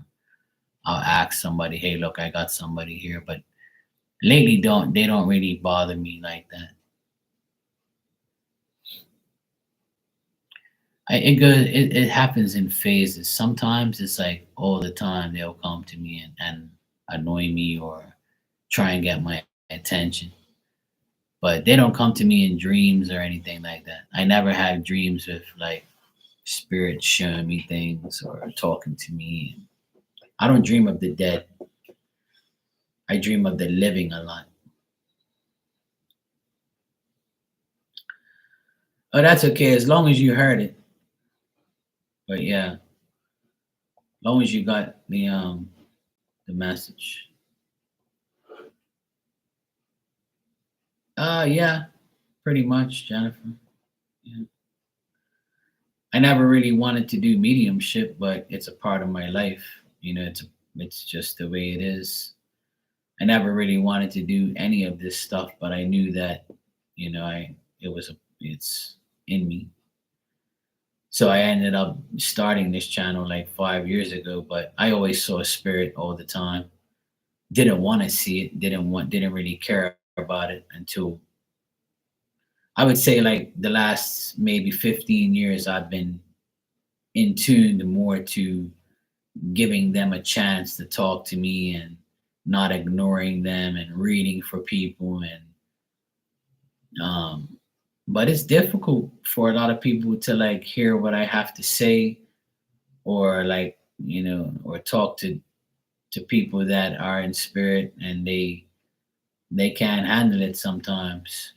I'll ask somebody, "Hey, look, I got somebody here." But lately, don't really bother me like that. It happens in phases. Sometimes it's like all the time they'll come to me and annoy me or try and get my attention. But they don't come to me in dreams or anything like that. I never have dreams with like spirits showing me things or talking to me. I don't dream of the dead. I dream of the living a lot. Oh, that's okay as long as you heard it. But yeah, as long as you got the message. Yeah, pretty much, Jennifer. Yeah. I never really wanted to do mediumship, but it's a part of my life. It's just the way it is. I never really wanted to do any of this stuff, but I knew that, I it's in me. So I ended up starting this channel like 5 years ago, but I always saw a spirit all the time. Didn't want to see it, didn't really care about it until I would say like the last maybe 15 years I've been in tune more to giving them a chance to talk to me and not ignoring them and reading for people and um but it's difficult for a lot of people to like hear what I have to say, or like or talk to people that are in spirit, and they can't handle it sometimes.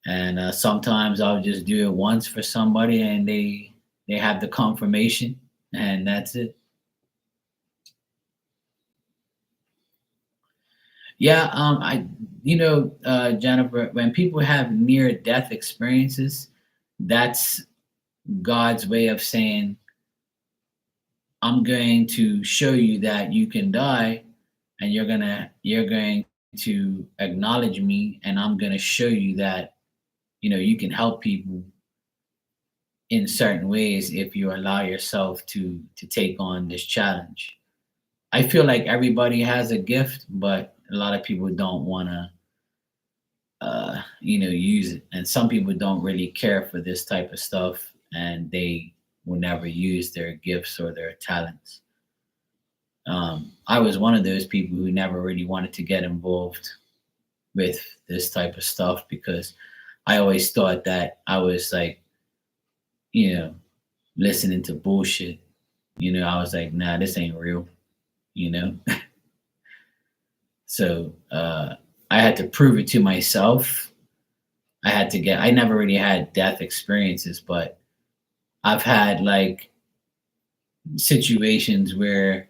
And sometimes I'll just do it once for somebody and they have the confirmation, and that's it. Yeah, Jennifer, when people have near death experiences, that's God's way of saying, I'm going to show you that you can die, and you're going to acknowledge me, and I'm going to show you that you can help people in certain ways if you allow yourself to take on this challenge. I feel like everybody has a gift, but a lot of people don't want to use it. And some people don't really care for this type of stuff, and they will never use their gifts or their talents. I was one of those people who never really wanted to get involved with this type of stuff because I always thought that I was like, you know, listening to bullshit. I was like, nah, this ain't real, you know? So I had to prove it to myself. I never really had death experiences, but I've had like situations where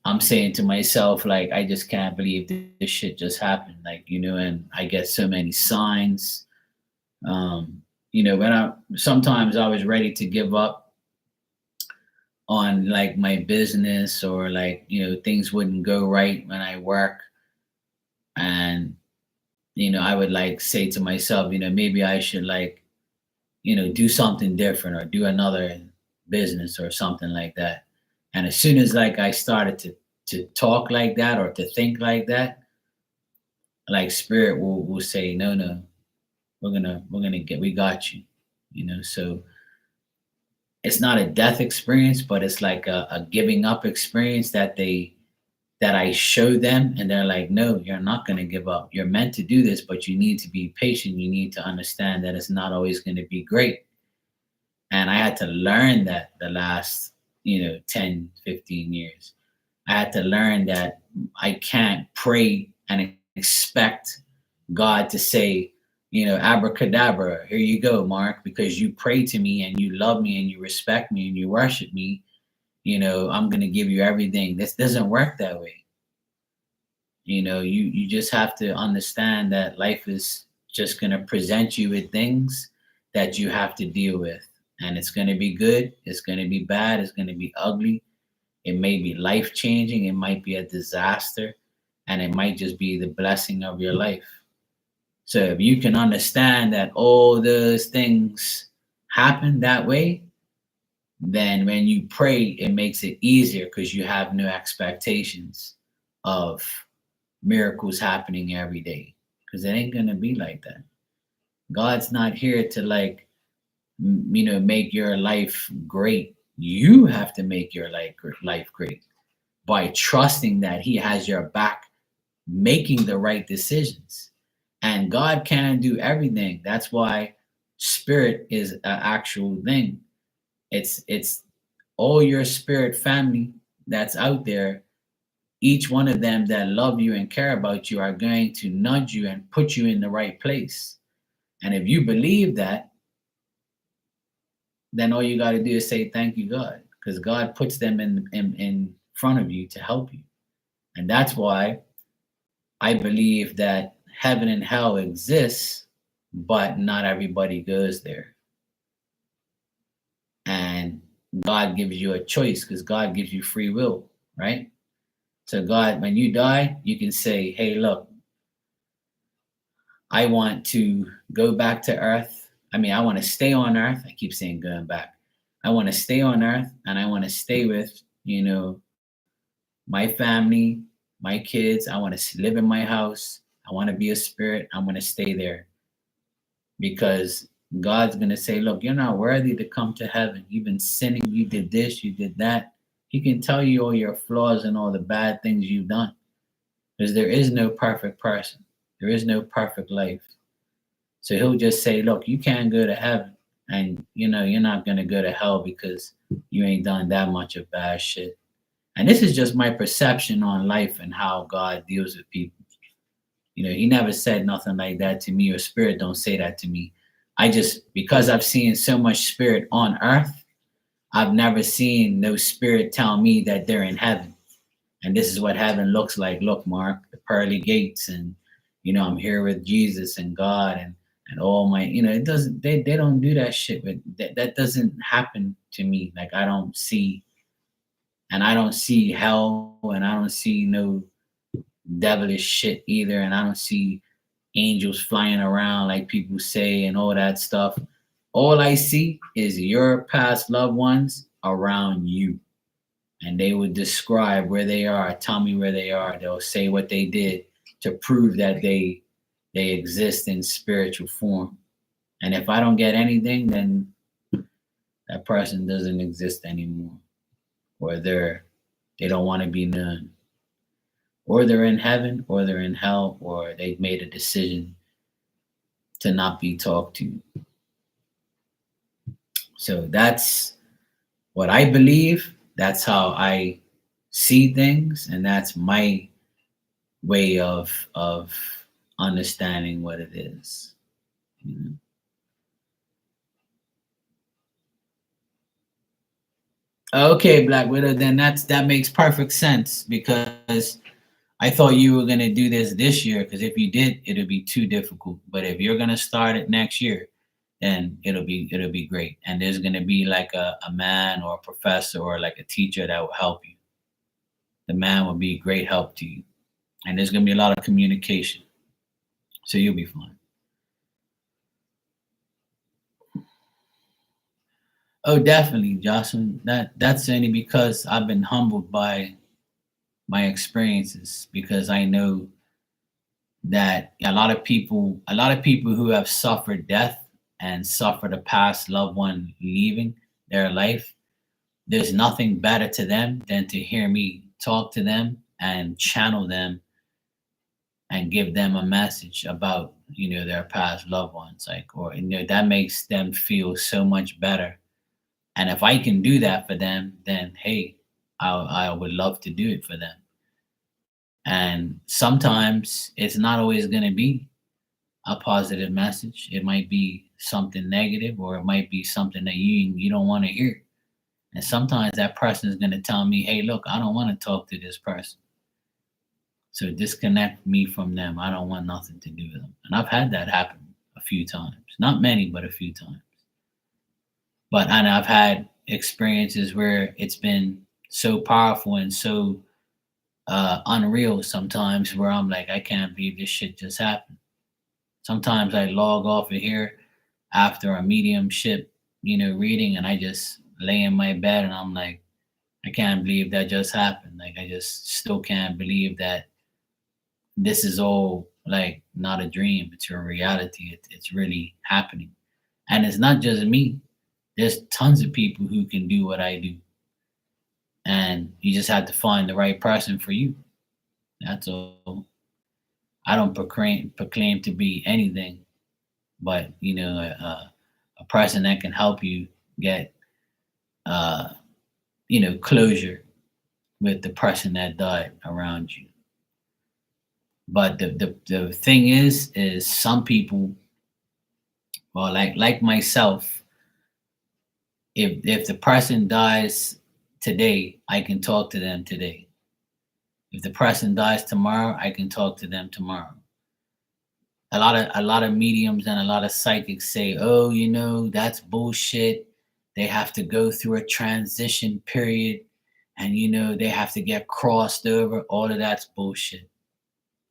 I'm saying to myself, like, I just can't believe this shit just happened. Like, and I get so many signs. When sometimes I was ready to give up on like my business, or like, things wouldn't go right when I work. And, I would like say to myself, maybe I should like, do something different or do another business or something like that. And as soon as like I started to talk like that or to think like that, like spirit will say, no, no, we got you, so it's not a death experience, but it's like a giving up experience that I show them, and they're like, no, you're not going to give up. You're meant to do this, but you need to be patient. You need to understand that it's not always going to be great. And I had to learn that the last 10, 15 years. I had to learn that I can't pray and expect God to say, Abracadabra, here you go, Mark, because you pray to me and you love me and you respect me and you worship me, I'm going to give you everything. This doesn't work that way. You just have to understand that life is just going to present you with things that you have to deal with. And it's going to be good, it's going to be bad, it's going to be ugly. It may be life changing, it might be a disaster, and it might just be the blessing of your life. So if you can understand that all those things happen that way, then when you pray, it makes it easier because you have no expectations of miracles happening every day. Because it ain't gonna be like that. God's not here to make your life great. You have to make your life great by trusting that He has your back, making the right decisions. And God can do everything. That's why spirit is an actual thing. It's all your spirit family that's out there. Each one of them that love you and care about you are going to nudge you and put you in the right place. And if you believe that, then all you got to do is say thank you, God, because God puts them in front of you to help you. And that's why I believe that heaven and hell exists, but not everybody goes there. And God gives you a choice because God gives you free will, right? So God, when you die, you can say, hey, look, I want to go back to earth. I want to stay on earth. I keep saying going back. I want to stay on earth and I want to stay with, my family, my kids. I want to live in my house. I want to be a spirit. I want to stay there because God's going to say, look, you're not worthy to come to heaven. You've been sinning. You did this, you did that. He can tell you all your flaws and all the bad things you've done because there is no perfect person. There is no perfect life. So he'll just say, look, you can't go to heaven and you're not going to go to hell because you ain't done that much of bad shit. And this is just my perception on life and how God deals with people. He never said nothing like that to me, or spirit don't say that to me. Because I've seen so much spirit on earth, I've never seen no spirit tell me that they're in heaven. And this is what heaven looks like. Look, Mark, the pearly gates, and I'm here with Jesus and God and all my, it doesn't, they don't do that shit. But that doesn't happen to me. Like I don't see hell, and I don't see no devilish shit either, and I don't see angels flying around like people say and all that stuff. All I see is your past loved ones around you, and they would describe where they are, tell me where they are. They'll say what they did to prove that they exist in spiritual form. And if I don't get anything, then that person doesn't exist anymore, or they don't want to be known, or they're in heaven, or they're in hell, or they've made a decision to not be talked to. So that's what I believe. That's how I see things, and that's my way of understanding what it is. You know? Okay, Black Widow. Then that makes perfect sense because I thought you were gonna do this year. Because if you did, it'll be too difficult. But if you're gonna start it next year, then it'll be great. And there's gonna be like a man or a professor or like a teacher that will help you. The man will be great help to you, and there's gonna be a lot of communication, so you'll be fine. Oh, definitely, Jocelyn. That's only because I've been humbled by my experiences because I know that a lot of people who have suffered death and suffered a past loved one leaving their life, there's nothing better to them than to hear me talk to them and channel them and give them a message about their past loved ones, like, or that makes them feel so much better. And if I can do that for them, then hey, I would love to do it for them. And sometimes it's not always going to be a positive message. It might be something negative, or it might be something that you don't want to hear. And sometimes that person is going to tell me, "Hey, look, I don't want to talk to this person. So disconnect me from them. I don't want nothing to do with them." And I've had that happen a few times. Not many, but a few times. And I've had experiences where it's been so powerful and so unreal sometimes, where I'm like, I can't believe this shit just happened. Sometimes I log off of here after a mediumship, reading, and I just lay in my bed and I'm like, I can't believe that just happened. Like, I just still can't believe that this is all like not a dream. It's a reality. It's really happening. And it's not just me. There's tons of people who can do what I do. And you just have to find the right person for you. That's all. I don't proclaim to be anything, but a person that can help you get uh, closure with the person that died around you. But the thing is some people, well, like myself, if the person dies today, I can talk to them today. If the person dies tomorrow, I can talk to them tomorrow. A lot of mediums and a lot of psychics say, "Oh, that's bullshit. They have to go through a transition period, and they have to get crossed over." All of that's bullshit.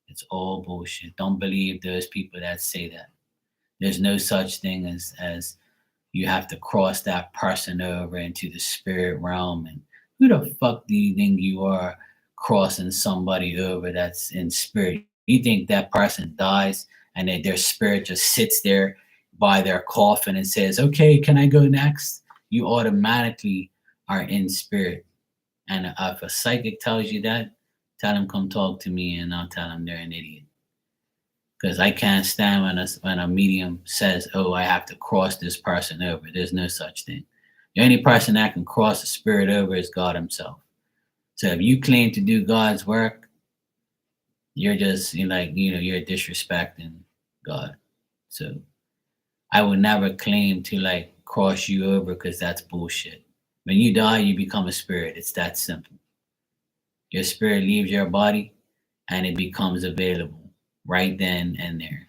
It's all bullshit. Don't believe those people that say that. There's no such thing as you have to cross that person over into the spirit realm. And who the fuck do you think you are, crossing somebody over that's in spirit? You think that person dies and that their spirit just sits there by their coffin and says, "Okay, can I go next?" You automatically are in spirit. And if a psychic tells you that, tell them come talk to me, and I'll tell them they're an idiot. Because I can't stand when a medium says, "Oh, I have to cross this person over." There's no such thing. The only person that can cross the spirit over is God Himself. So if you claim to do God's work, you're just you're disrespecting God. So I would never claim to like cross you over, because that's bullshit. When you die, you become a spirit. It's that simple. Your spirit leaves your body and it becomes available right then and there.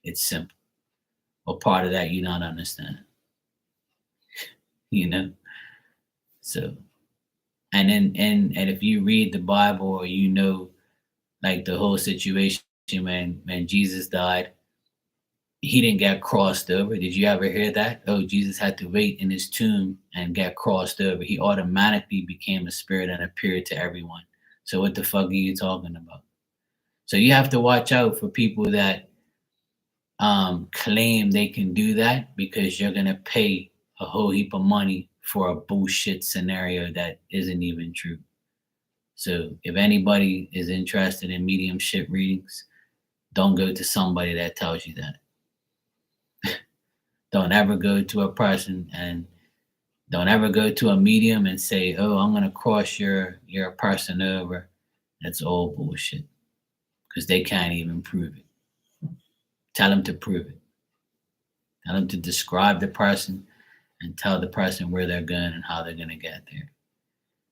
It's simple. What part of that you don't understand? You know? So, and if you read the Bible, or like the whole situation when Jesus died, he didn't get crossed over. Did you ever hear that? Oh, Jesus had to wait in his tomb and get crossed over. He automatically became a spirit and appeared to everyone. So what the fuck are you talking about? So you have to watch out for people that claim they can do that, because you're gonna pay a whole heap of money for a bullshit scenario that isn't even true. So if anybody is interested in mediumship readings, don't go to somebody that tells you that. Don't ever go to a person, and don't ever go to a medium and say, "Oh, I'm gonna cross your person over." That's all bullshit, because they can't even prove it. Tell them to prove it. Tell them to describe the person and tell the person where they're going and how they're gonna get there.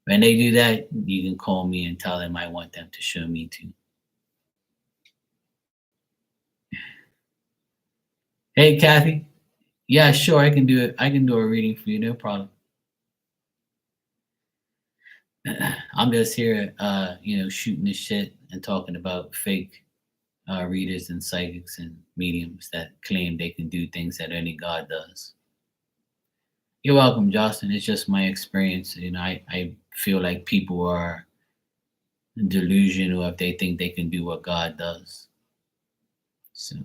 When they do that, you can call me and tell them I want them to show me too. Hey, Kathy. Yeah, sure, I can do it. I can do a reading for you, no problem. I'm just here, shooting the shit and talking about fake readers and psychics and mediums that claim they can do things that only God does. You're welcome, Justin. It's just my experience. I feel like people are delusional if they think they can do what God does. So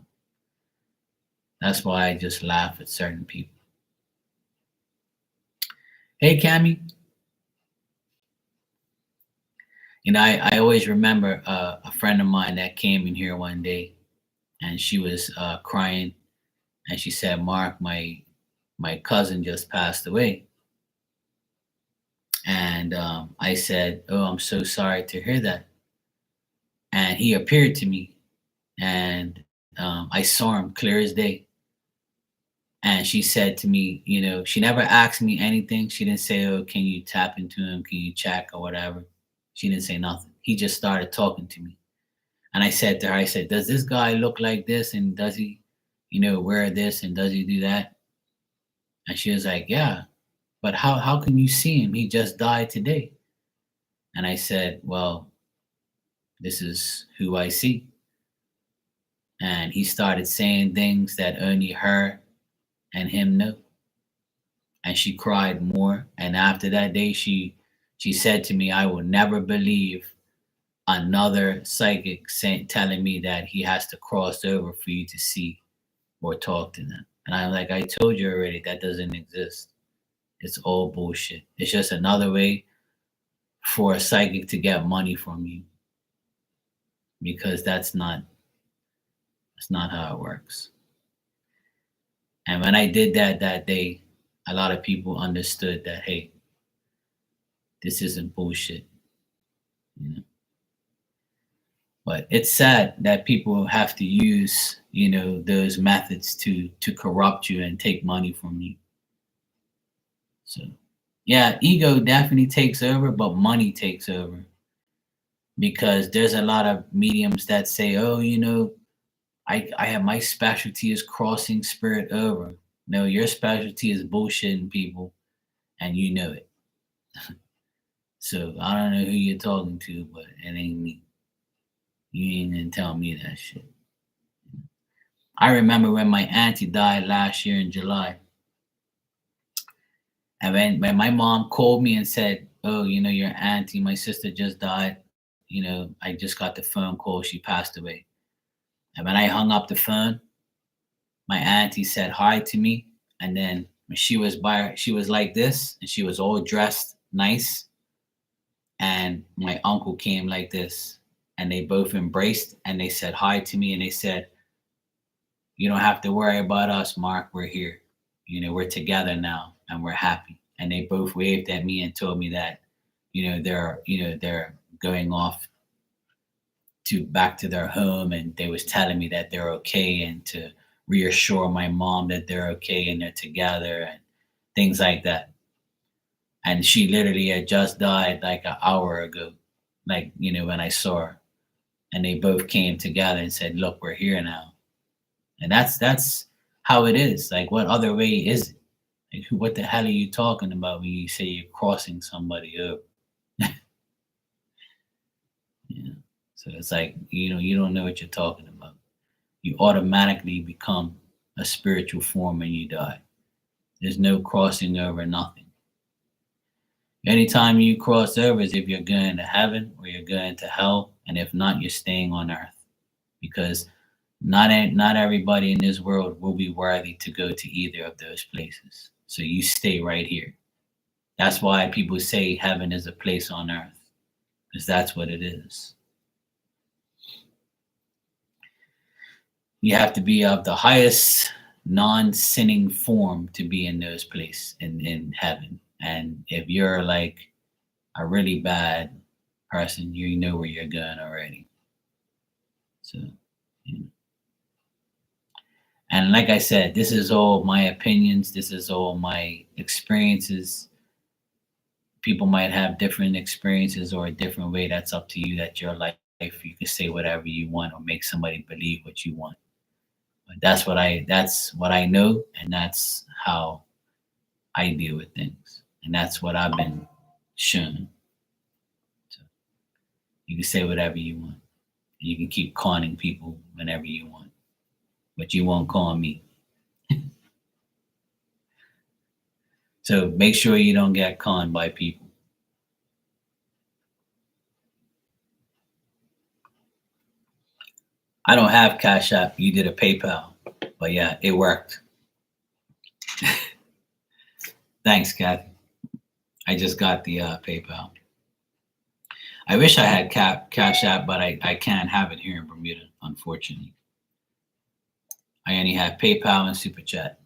that's why I just laugh at certain people. Hey, Cammy. I always remember a friend of mine that came in here one day, and she was crying, and she said, "Mark, my cousin just passed away." And I said, "Oh, I'm so sorry to hear that." And he appeared to me, and I saw him clear as day. And she said to me, she never asked me anything. She didn't say, "Oh, can you tap into him? Can you check or whatever?" She didn't say nothing. He just started talking to me. And I said to her, I said, "Does this guy look like this? And does he, wear this? And does he do that?" And she was like, "Yeah, but how can you see him? He just died today." And I said, "Well, this is who I see." And he started saying things that only her and him know. And she cried more. And after that day, she said to me, "I will never believe another psychic telling me that he has to cross over for you to see or talk to them." And I'm like, "I told you already, that doesn't exist. It's all bullshit. It's just another way for a psychic to get money from you, because that's not how it works." And when I did that day, a lot of people understood that, hey, this isn't bullshit. You know? But it's sad that people have to use, those methods to corrupt you and take money from you. So yeah, ego definitely takes over, but money takes over, because there's a lot of mediums that say, "Oh, I have, my specialty is crossing spirit over." No, your specialty is bullshitting people, and you know it. So I don't know who you're talking to, but it ain't me. You ain't gonna tell me that shit. I remember when my auntie died last year in July. And when my mom called me and said, "Oh, your auntie, my sister just died. I just got the phone call. She passed away." And when I hung up the phone, my auntie said hi to me. And then when she was like this, and she was all dressed nice. And my uncle came like this, and they both embraced, and they said hi to me, and they said, "You don't have to worry about us, Mark. We're here. We're together now, and we're happy." And they both waved at me and told me that, they're going off to back to their home, and they was telling me that they're okay, and to reassure my mom that they're okay and they're together and things like that. And she literally had just died like an hour ago, like, when I saw her. And they both came together and said, "Look, we're here now." And that's how it is. Like, what other way is it? Like, what the hell are you talking about when you say you're crossing somebody up? Yeah. So it's like, you don't know what you're talking about. You automatically become a spiritual form when you die. There's no crossing over, nothing. Anytime you cross over is if you're going to heaven or you're going to hell, and if not, you're staying on earth. Because not everybody in this world will be worthy to go to either of those places. So you stay right here. That's why people say heaven is a place on earth, because that's what it is. You have to be of the highest non-sinning form to be in those places in heaven. And if you're like a really bad person, you know where you're going already. So, you know. And like I said, this is all my opinions. This is all my experiences. People might have different experiences or a different way. That's up to you. That's your life. You can say whatever you want or make somebody believe what you want. But that's what I know, and that's how I deal with things, and that's what I've been shown. So you can say whatever you want. You can keep conning people whenever you want, but you won't con me. So make sure you don't get conned by people. I don't have Cash App. You did a PayPal, but yeah, it worked. Thanks, Kathy. I just got the PayPal. I wish I had Cash App, but I can't have it here in Bermuda, unfortunately. I only have PayPal and Super Chat.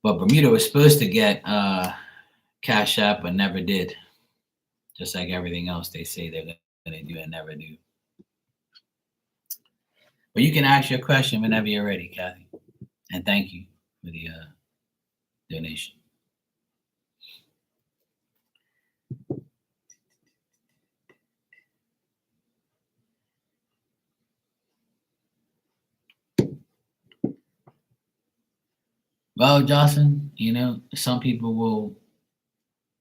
But Bermuda was supposed to get Cash App, but never did. Just like everything else they say they're going to do and never do. But you can ask your question whenever you're ready, Kathy. And thank you for the donation. Well, Jocelyn, some people will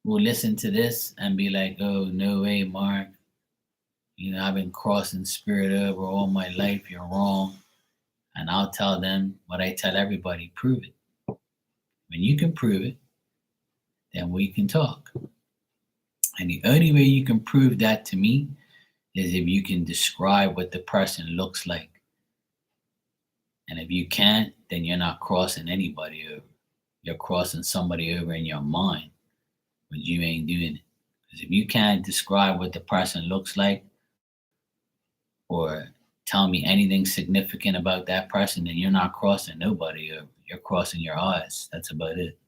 listen to this and be like, "Oh, no way, Mark. I've been crossing spirit over all my life. You're wrong." And I'll tell them what I tell everybody: prove it. When you can prove it, then we can talk. And the only way you can prove that to me is if you can describe what the person looks like. And if you can't, then you're not crossing anybody over. You're crossing somebody over in your mind, but you ain't doing it. Because if you can't describe what the person looks like or tell me anything significant about that person, then you're not crossing nobody over. You're crossing your eyes. That's about it.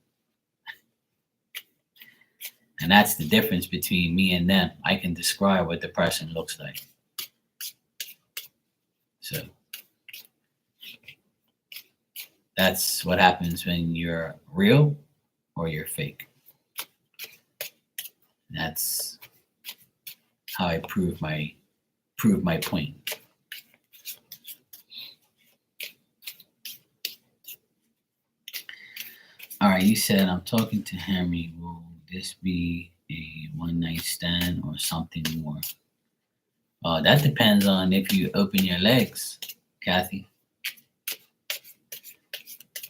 And that's the difference between me and them. I can describe what the person looks like. So that's what happens when you're real or you're fake. That's how I prove my point. All right, you said I'm talking to Henry. Will this be a one night stand or something more? That depends on if you open your legs, Kathy.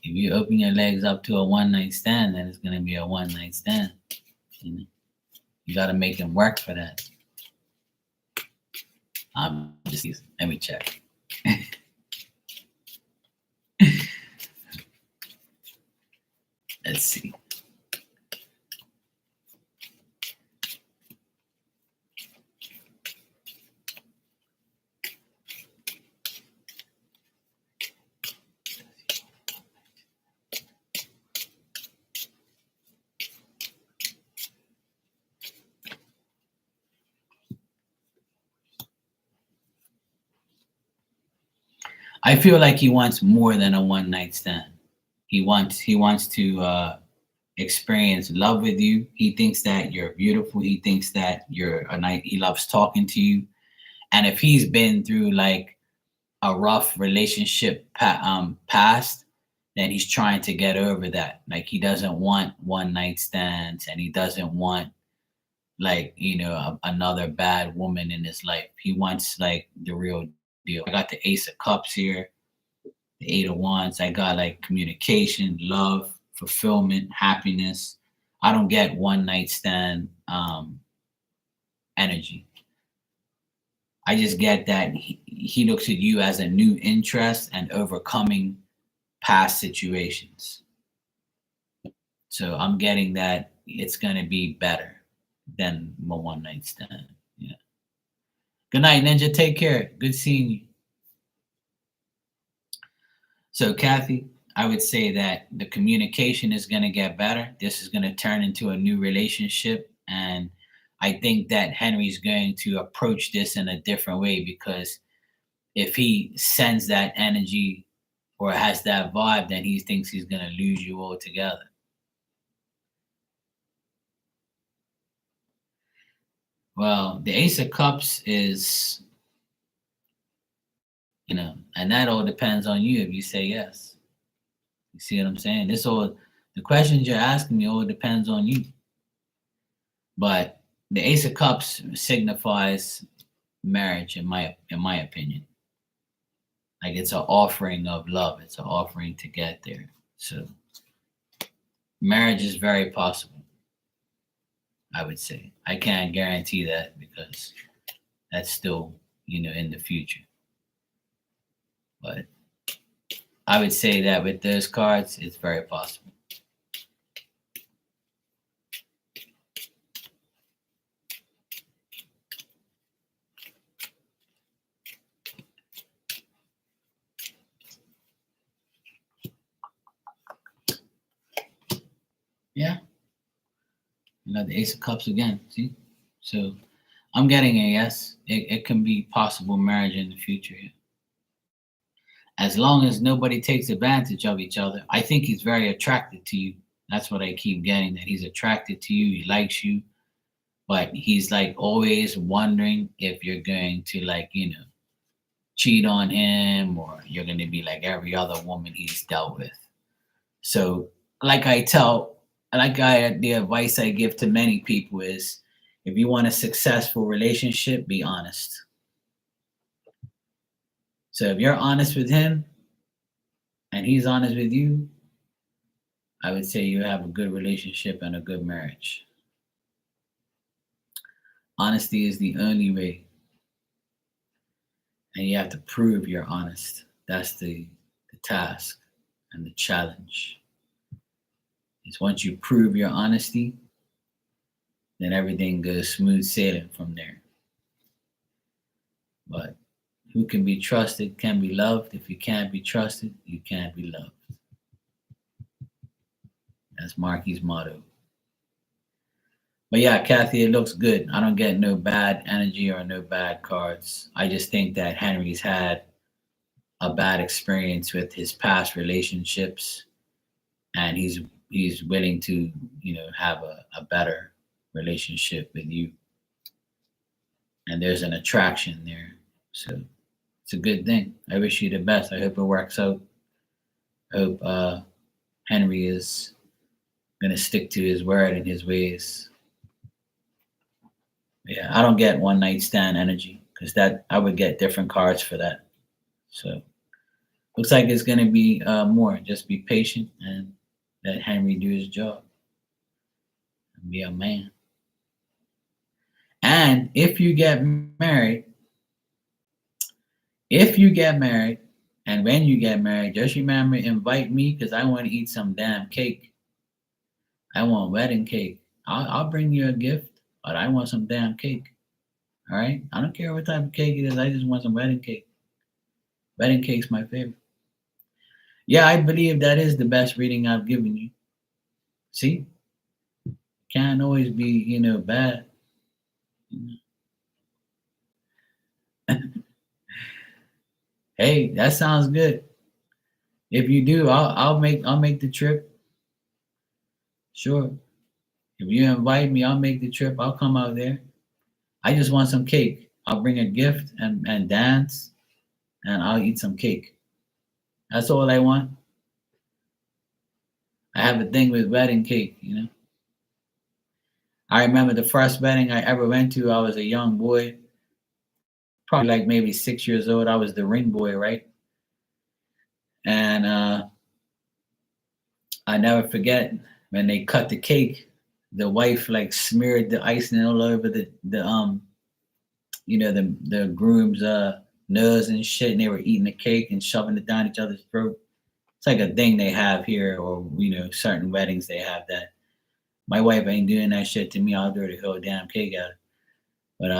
If you open your legs up to a one night stand, then it's gonna be a one night stand. You gotta make them work for that. I'm just let me check. Let's see. I feel like he wants more than a one night stand. He wants to experience love with you. He thinks that you're beautiful. He thinks that you're a night. He loves talking to you. And if he's been through like a rough relationship past, then he's trying to get over that. Like he doesn't want one night stands, and he doesn't want like another bad woman in his life. He wants like the real deal. I got the Ace of Cups here, the Eight of Wands. I got like communication, love, fulfillment, happiness. I don't get one night stand energy. I just get that he looks at you as a new interest and overcoming past situations. So I'm getting that it's going to be better than my one night stand. Yeah. Good night, Ninja. Take care. Good seeing you. So, Kathy, I would say that the communication is going to get better. This is going to turn into a new relationship. And I think that Henry's going to approach this in a different way, because if he sends that energy or has that vibe, then he thinks he's going to lose you altogether. Well, the Ace of Cups is, and that all depends on you if you say yes. You see what I'm saying? The questions you're asking me all depends on you. But the Ace of Cups signifies marriage in my opinion. Like it's an offering of love. It's an offering to get there. So marriage is very possible, I would say. I can't guarantee that because that's still, in the future. But I would say that with those cards, it's very possible. Yeah. The Ace of Cups again. See? So I'm getting a yes. It can be possible marriage in the future. Yeah. As long as nobody takes advantage of each other, I think he's very attracted to you. That's what I keep getting, that he's attracted to you, he likes you, but he's like always wondering if you're going to, like, cheat on him, or you're going to be like every other woman he's dealt with. So, like I tell, the advice I give to many people is, if you want a successful relationship, be honest. So if you're honest with him and he's honest with you, I would say you have a good relationship and a good marriage. Honesty is the only way, and you have to prove you're honest. That's the task and the challenge. Is once you prove your honesty, then everything goes smooth sailing from there. But who can be trusted can be loved. If you can't be trusted, you can't be loved. That's Marky's motto. But yeah, Kathy, it looks good. I don't get no bad energy or no bad cards. I just think that Henry's had a bad experience with his past relationships, and he's willing to, have a better relationship with you. And there's an attraction there. So it's a good thing. I wish you the best. I hope it works out. I hope Henry is gonna stick to his word and his ways. Yeah, I don't get one night stand energy, because that I would get different cards for that. So looks like it's gonna be more. Just be patient and let Henry do his job and be a man. And if you get married, and when you get married, just remember, invite me, because I want to eat some damn cake. I want wedding cake. I'll bring you a gift, but I want some damn cake. All right? I don't care what type of cake it is. I just want some wedding cake. Wedding cake's my favorite. Yeah, I believe that is the best reading I've given you. See? Can't always be, bad. Hey, that sounds good. If you do, I'll make the trip. Sure. If you invite me, I'll make the trip. I'll come out there. I just want some cake. I'll bring a gift and dance, and I'll eat some cake. That's all I want. I have a thing with wedding cake. I remember the first wedding I ever went to, I was a young boy, probably like maybe 6 years old. I was the ring boy, right? And I never forget when they cut the cake, the wife like smeared the icing all over the groom's nose and shit, and they were eating the cake and shoving it down each other's throat. It's like a thing they have here, or certain weddings they have that. My wife ain't doing that shit to me. I'll do the whole damn cake out. But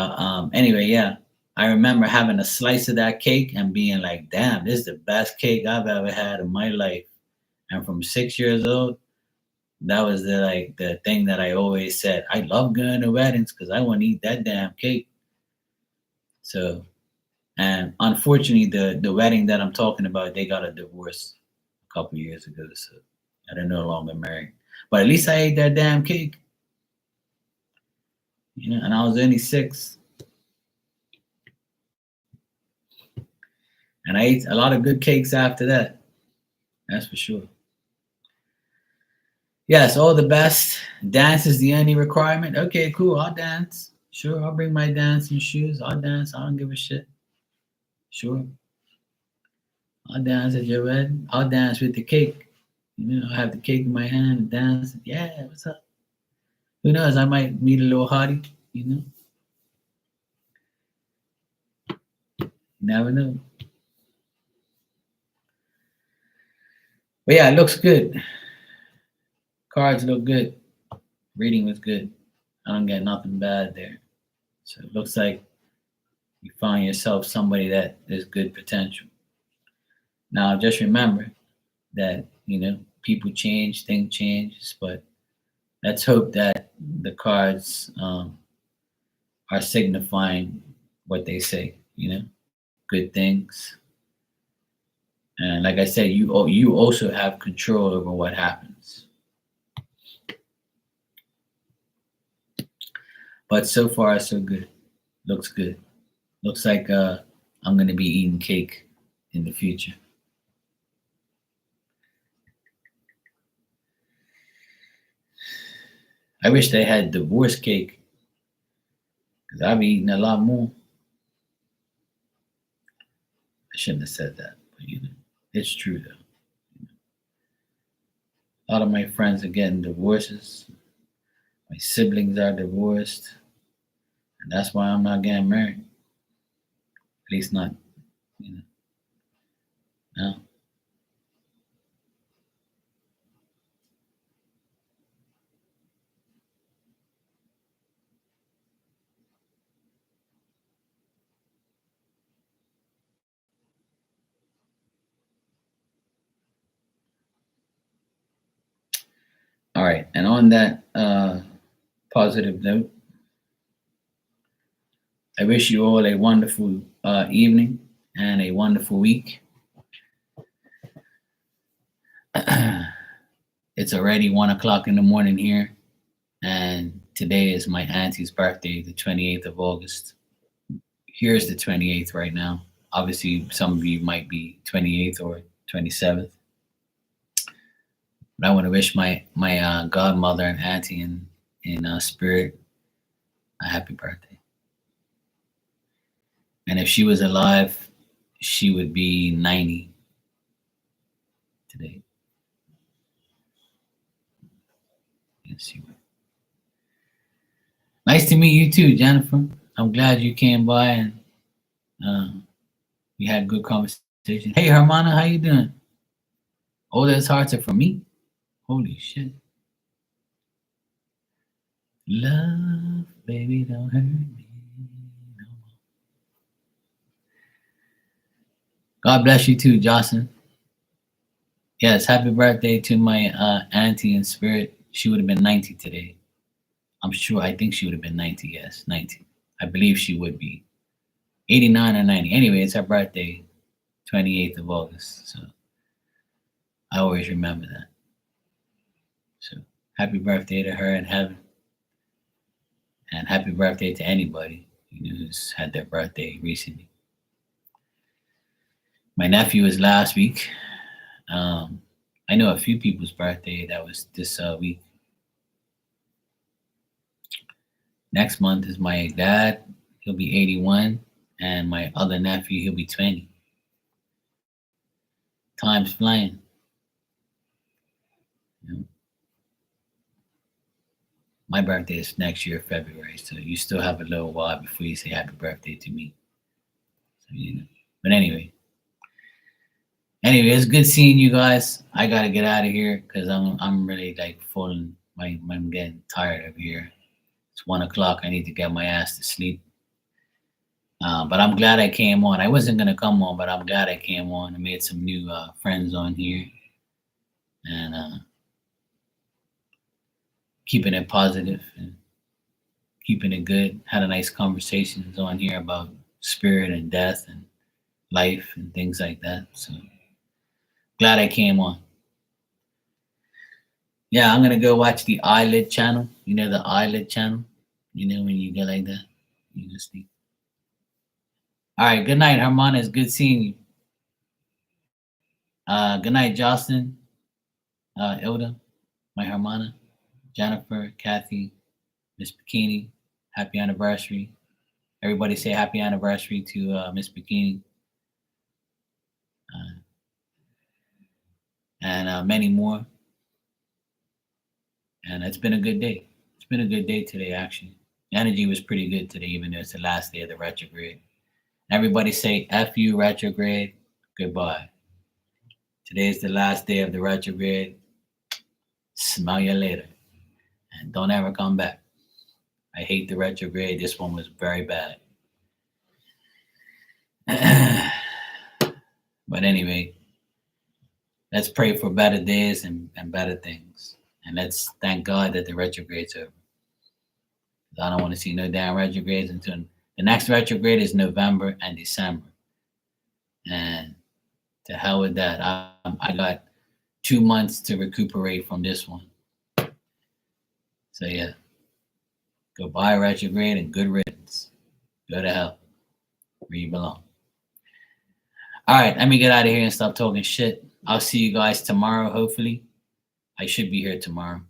anyway, yeah, I remember having a slice of that cake and being like, "Damn, this is the best cake I've ever had in my life." And from 6 years old, that was the thing that I always said. I love going to weddings because I want to eat that damn cake. So, and unfortunately, the wedding that I'm talking about, they got a divorce a couple years ago, so they're no longer married. But at least I ate that damn cake, and I was only 6, and I ate a lot of good cakes after that. That's for sure. Yes, all the best. Dance is the only requirement. Okay, cool. I'll dance. Sure, I'll bring my dancing shoes. I'll dance. I don't give a shit. Sure, I'll dance at your wedding. I'll dance with the cake. I have the cake in my hand and dance. Yeah, what's up? Who knows? I might meet a little hottie. Never know. But yeah, it looks good. Cards look good. Reading was good. I don't get nothing bad there. So it looks like you find yourself somebody that is good potential. Now, just remember that, people change, things change, but let's hope that the cards are signifying what they say, good things, And like I said, you also have control over what happens. But so far, so good. Looks good. Looks like I'm gonna be eating cake in the future. I wish they had divorce cake because I'd be eating a lot more. I shouldn't have said that, but it's true though. A lot of my friends are getting divorces. My siblings are divorced, and that's why I'm not getting married. At least not, you know, now. All right, and on that positive note, I wish you all a wonderful evening and a wonderful week. It's already 1 o'clock in the morning here, and today is my auntie's birthday, the 28th of August. Here's the 28th right now. Obviously, some of you might be 28th or 27th. But I want to wish my godmother and auntie in spirit a happy birthday. And if she was alive, she would be 90 today. Yes, she would. Nice to meet you too, Jennifer. I'm glad you came by and we had a good conversation. Hey, Hermana, how you doing? All those hearts are from me. Holy shit. Love, baby, don't hurt me no more. God bless you too, Jocelyn. Yes, happy birthday to my auntie in spirit. She would have been 90 today. I'm sure. I think she would have been 90. Yes, 90. I believe she would be 89 or 90. Anyway, it's her birthday, 28th of August. So I always remember that. So happy birthday to her in heaven. And happy birthday to anybody who's had their birthday recently. My nephew was last week. I know a few people's birthday that was this week. Next month is my dad. He'll be 81. And my other nephew, he'll be 20. Time's flying. You know, my birthday is next year, February. So you still have a little while before you say happy birthday to me. So, But anyway, it's good seeing you guys. I gotta get out of here because I'm really like falling. I'm getting tired of here. It's 1 o'clock. I need to get my ass to sleep. But I'm glad I came on. I wasn't gonna come on, but I'm glad I came on. I made some new friends on here, and keeping it positive and keeping it good. Had a nice conversations on here about spirit and death and life and things like that. So glad I came on. Yeah, I'm gonna go watch the Eyelid channel. You know the Eyelid channel. When you get like that, you just sleep. All right. Good night, Hermana. It's good seeing you. Good night, Jocelyn, Ilda, my Hermana, Jennifer, Kathy, Miss Bikini. Happy anniversary. Everybody say happy anniversary to Miss Bikini. And many more. And it's been a good day. It's been a good day today, actually. The energy was pretty good today, even though it's the last day of the retrograde. Everybody say F you, retrograde. Goodbye. Today is the last day of the retrograde. Smell you later. And don't ever come back. I hate the retrograde. This one was very bad. But anyway, let's pray for better days and better things. And let's thank God that the retrograde's over. I don't want to see no damn retrogrades until the next retrograde is November and December. And To hell with that. I got 2 months to recuperate from this one. So yeah, goodbye retrograde and good riddance. Go to hell where you belong. All right, let me get out of here and stop talking shit. I'll see you guys tomorrow, hopefully. I should be here tomorrow.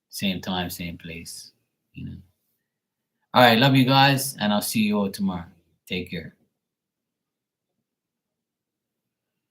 Same time, same place. You know. All right, love you guys, and I'll see you all tomorrow. Take care.